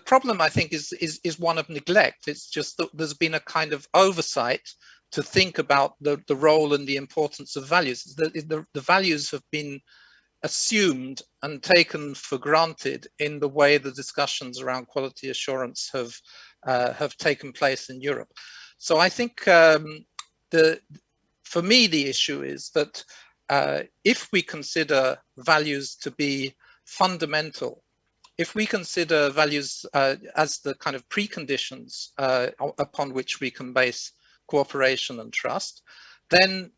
problem, I think, is one of neglect. It's just that there's been a kind of oversight to think about the role and the importance of values. The values have been assumed and taken for granted in the way the discussions around quality assurance have taken place in Europe. So I think for me, the issue is that if we consider values to be fundamental, if we consider values as the kind of preconditions upon which we can base cooperation and trust, then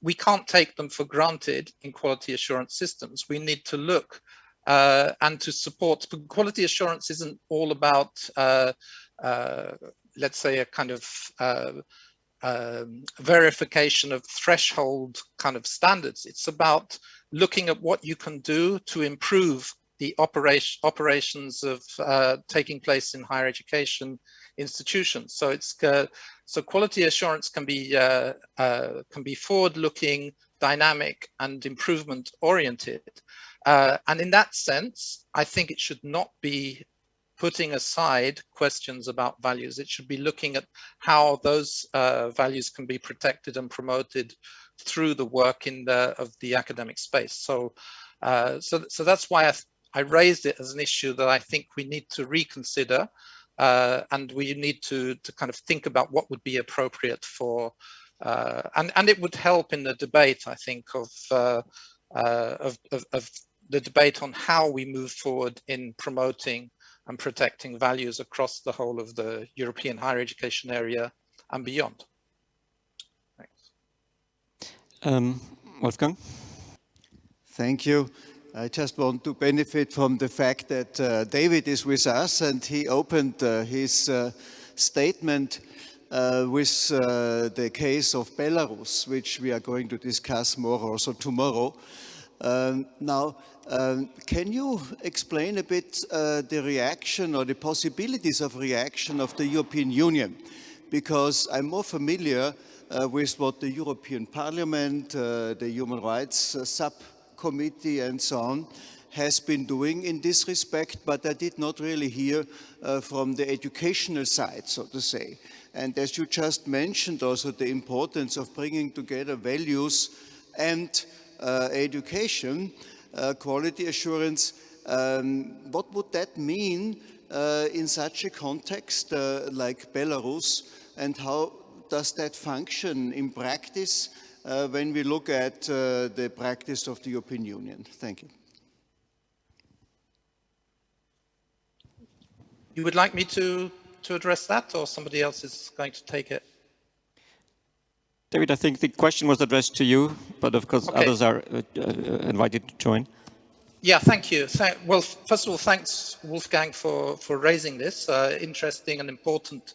we can't take them for granted in quality assurance systems. We need to look and to support. But quality assurance isn't all about, let's say, a kind of verification of threshold kind of standards. It's about looking at what you can do to improve the operations of taking place in higher education institutions. So it's so quality assurance can be forward-looking, dynamic, and improvement-oriented. And in that sense, I think it should not be putting aside questions about values. It should be looking at how those values can be protected and promoted through the work of the academic space. So that's why I raised it as an issue that I think we need to reconsider, and we need to kind of think about what would be appropriate for, and it would help in the debate, I think, of the debate on how we move forward in promoting and protecting values across the whole of the European higher education area and beyond. Thanks. Wolfgang? Thank you. I just want to benefit from the fact that David is with us, and he opened his statement with the case of Belarus, which we are going to discuss more also tomorrow. Now, can you explain a bit the reaction or the possibilities of reaction of the European Union? Because I'm more familiar with what the European Parliament, the Human Rights Subcommittee and so on has been doing in this respect, but I did not really hear from the educational side, so to say. And as you just mentioned also the importance of bringing together values and education, quality assurance, what would that mean in such a context like Belarus, and how does that function in practice when we look at the practice of the European Union? Thank you. You would like me to address that, or somebody else is going to take it? David, I think the question was addressed to you, but of course okay. Others are invited to join. Yeah, thank you. Well, first of all, thanks, Wolfgang, for raising this interesting and important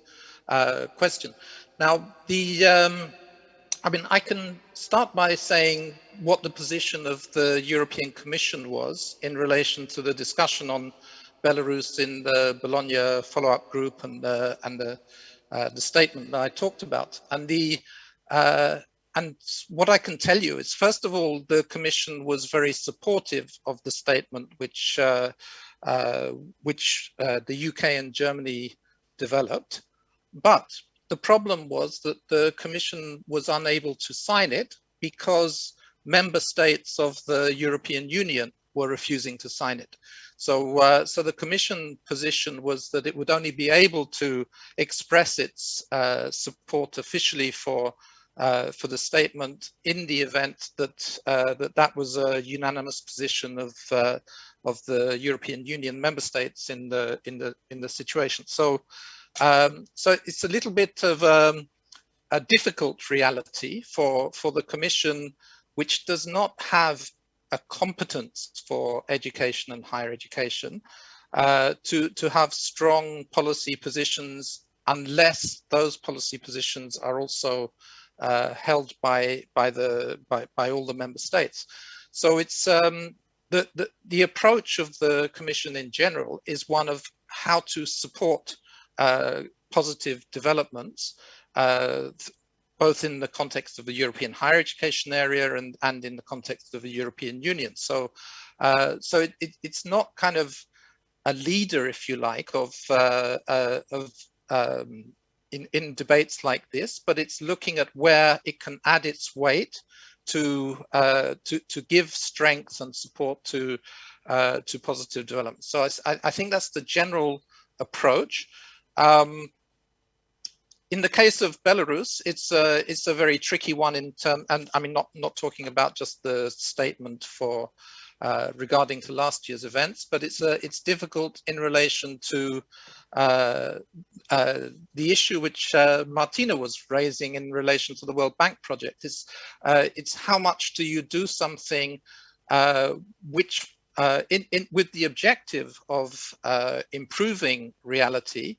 question. Now, I mean, I can start by saying what the position of the European Commission was in relation to the discussion on Belarus in the Bologna follow-up group and the statement that I talked about. And what I can tell you is, first of all, the Commission was very supportive of the statement which the UK and Germany developed. But the problem was that the Commission was unable to sign it because member states of the European Union were refusing to sign it. So, so the Commission position was that it would only be able to express its support officially for for the statement in the event that that was a unanimous position of the European Union member states in the situation. So so it's a little bit of a difficult reality for the Commission, which does not have a competence for education and higher education, to have strong policy positions unless those policy positions are also held by all the member states. So it's the approach of the Commission in general is one of how to support positive developments, both in the context of the European higher education area and in the context of the European Union. So so it's not kind of a leader, if you like, in debates like this, but it's looking at where it can add its weight to give strength and support to positive development. So I think that's the general approach. In the case of Belarus, it's a very tricky one in terms, and I mean not talking about just the statement for regarding to last year's events, but it's difficult in relation to the issue which Martina was raising in relation to the World Bank project. It's how much do you do something which with the objective of improving reality,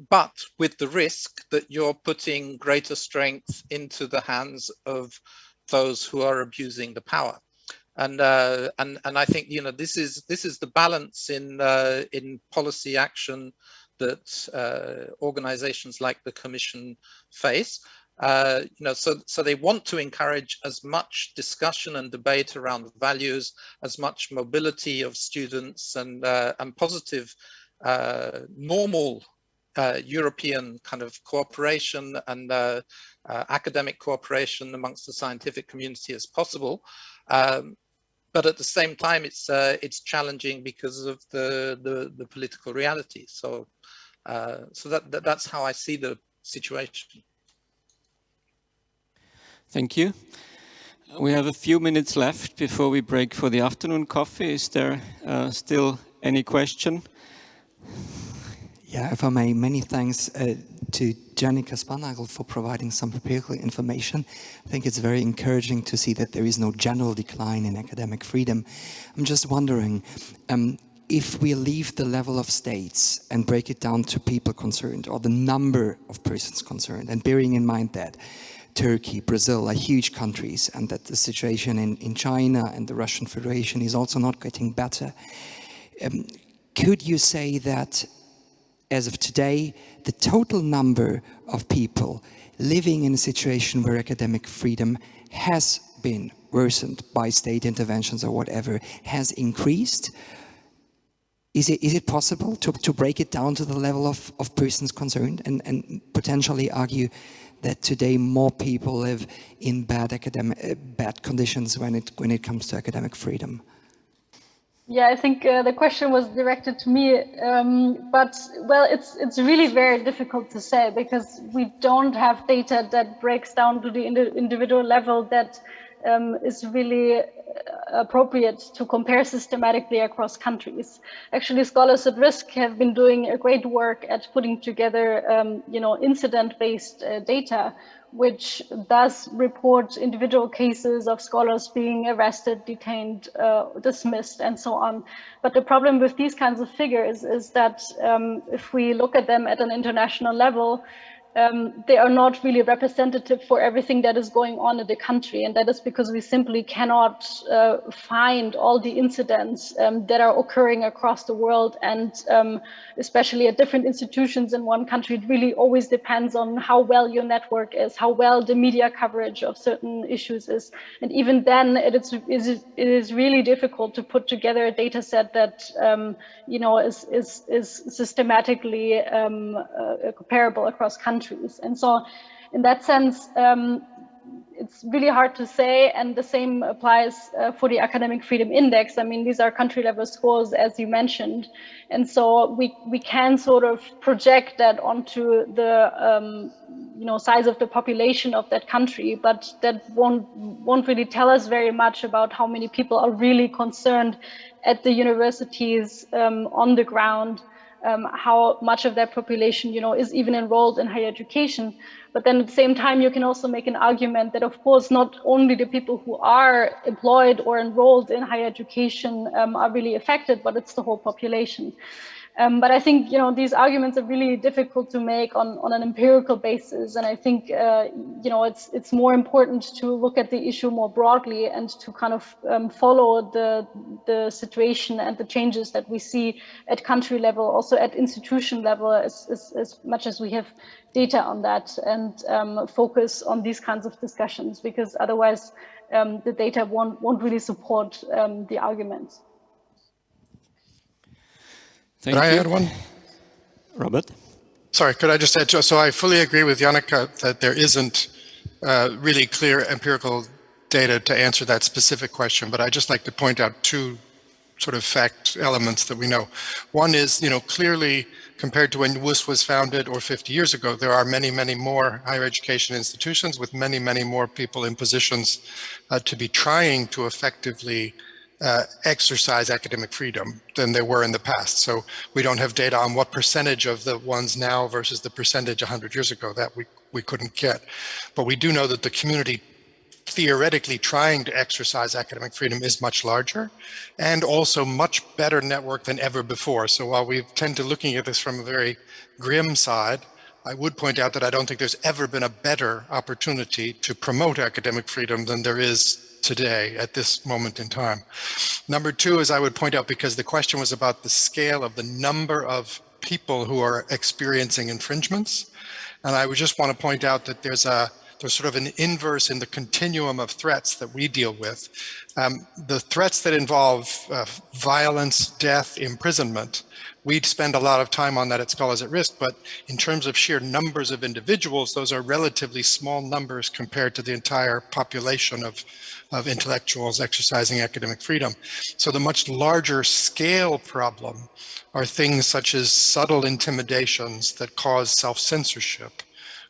but with the risk that you're putting greater strength into the hands of those who are abusing the power. And I think, you know, this is the balance in policy action that organizations like the Commission face. You know, so they want to encourage as much discussion and debate around values, as much mobility of students, and positive normal European kind of cooperation and academic cooperation amongst the scientific community as possible. But at the same time, it's challenging because of the political reality. So so that's how I see the situation. Thank you. We have a few minutes left before we break for the afternoon coffee. Is there still any question? Yeah, if I may, many thanks to Janica Spanagel for providing some empirical information. I think it's very encouraging to see that there is no general decline in academic freedom. I'm just wondering, if we leave the level of states and break it down to people concerned, or the number of persons concerned, and bearing in mind that Turkey, Brazil are huge countries, and that the situation in China and the Russian Federation is also not getting better, could you say that as of today, the total number of people living in a situation where academic freedom has been worsened by state interventions or whatever has increased? Is it possible to break it down to the level of persons concerned and potentially argue that today more people live in bad conditions when it comes to academic freedom? Yeah, I think the question was directed to me, but well, it's really very difficult to say because we don't have data that breaks down to the individual level that is really appropriate to compare systematically across countries. Actually, Scholars at Risk have been doing a great work at putting together, you know, incident-based data, which does report individual cases of scholars being arrested, detained, dismissed, and so on. But the problem with these kinds of figures is that if we look at them at an international level, they are not really representative for everything that is going on in the country. And that is because we simply cannot find all the incidents that are occurring across the world. And especially at different institutions in one country, it really always depends on how well your network is, how well the media coverage of certain issues is. And even then, it is really difficult to put together a data set that you know, is systematically comparable across countries. And so in that sense, it's really hard to say, and the same applies for the Academic Freedom Index. I mean, these are country level scores, as you mentioned, and so we can sort of project that onto the size of the population of that country, but that won't really tell us very much about how many people are really concerned at the universities on the ground, how much of that population, is even enrolled in higher education. But then at the same time, you can also make an argument that, of course, not only the people who are employed or enrolled in higher education are really affected, but it's the whole population. But I think, these arguments are really difficult to make on an empirical basis. And I think, it's more important to look at the issue more broadly and to kind of follow the situation and the changes that we see at country level, also at institution level, as much as we have data on that, and focus on these kinds of discussions, because otherwise the data won't really support the arguments. Could I add one? Robert? Sorry, could I just add, so I fully agree with Janneke that there isn't really clear empirical data to answer that specific question, but I'd just like to point out two sort of fact elements that we know. One is, clearly compared to when WUS was founded or 50 years ago, there are many, many more higher education institutions with many, many more people in positions to be trying to effectively exercise academic freedom than there were in the past. So we don't have data on what percentage of the ones now versus the percentage 100 years ago that we couldn't get. But we do know that the community theoretically trying to exercise academic freedom is much larger and also much better networked than ever before. So while we tend to looking at this from a very grim side, I would point out that I don't think there's ever been a better opportunity to promote academic freedom than there is today at this moment in time. Number two is I would point out, because the question was about the scale of the number of people who are experiencing infringements. And I would just want to point out that there's sort of an inverse in the continuum of threats that we deal with. The threats that involve violence, death, imprisonment, we'd spend a lot of time on that at Scholars at Risk, but in terms of sheer numbers of individuals, those are relatively small numbers compared to the entire population of intellectuals exercising academic freedom. So the much larger scale problem are things such as subtle intimidations that cause self-censorship,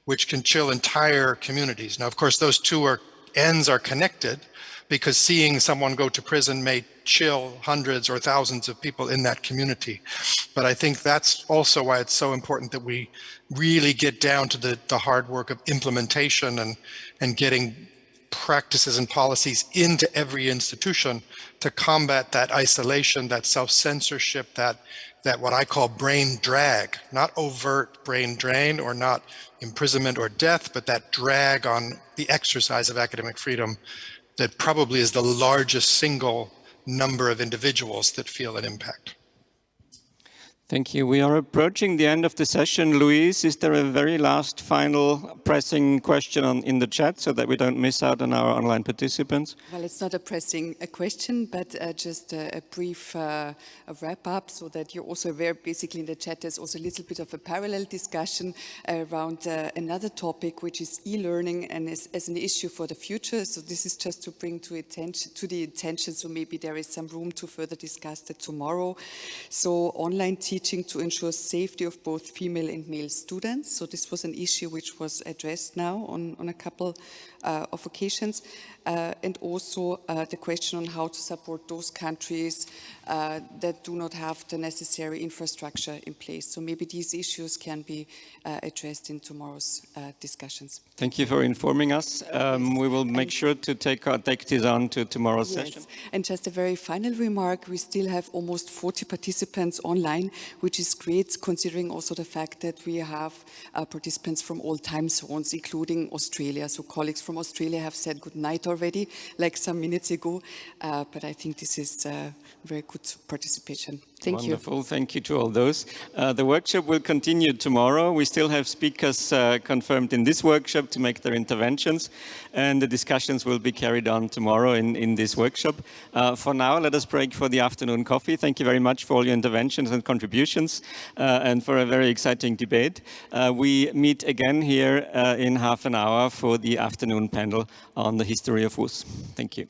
which can chill entire communities. Now, of course, those two ends are connected, because seeing someone go to prison may chill hundreds or thousands of people in that community. But I think that's also why it's so important that we really get down to the hard work of implementation and getting practices and policies into every institution to combat that isolation, that self-censorship, that what I call brain drag, not overt brain drain or not imprisonment or death, but that drag on the exercise of academic freedom that probably is the largest single number of individuals that feel an impact. Thank you. We are approaching the end of the session. Louise, is there a very last final pressing question in the chat so that we don't miss out on our online participants? Well, it's not a pressing question, but just a brief wrap up so that you're also aware. Basically in the chat there's also a little bit of a parallel discussion around another topic, which is e-learning and as an issue for the future. So this is just to bring to the attention, so maybe there is some room to further discuss that tomorrow. So online teaching to ensure safety of both female and male students. So this was an issue which was addressed now on a couple of occasions. And also the question on how to support those countries that do not have the necessary infrastructure in place. So maybe these issues can be addressed in tomorrow's discussions. Thank you for informing us. We will make sure to take this on to tomorrow's session. And just a very final remark, we still have almost 40 participants online, which is great considering also the fact that we have participants from all time zones, including Australia. So colleagues from Australia have said good night already, like some minutes ago, but I think this is very good participation. Thank you. Wonderful. Thank you to all those. The workshop will continue tomorrow. We still have speakers confirmed in this workshop to make their interventions, and the discussions will be carried on tomorrow in this workshop. For now, let us break for the afternoon coffee. Thank you very much for all your interventions and contributions, and for a very exciting debate. We meet again here in half an hour for the afternoon panel on the history of WUS. Thank you.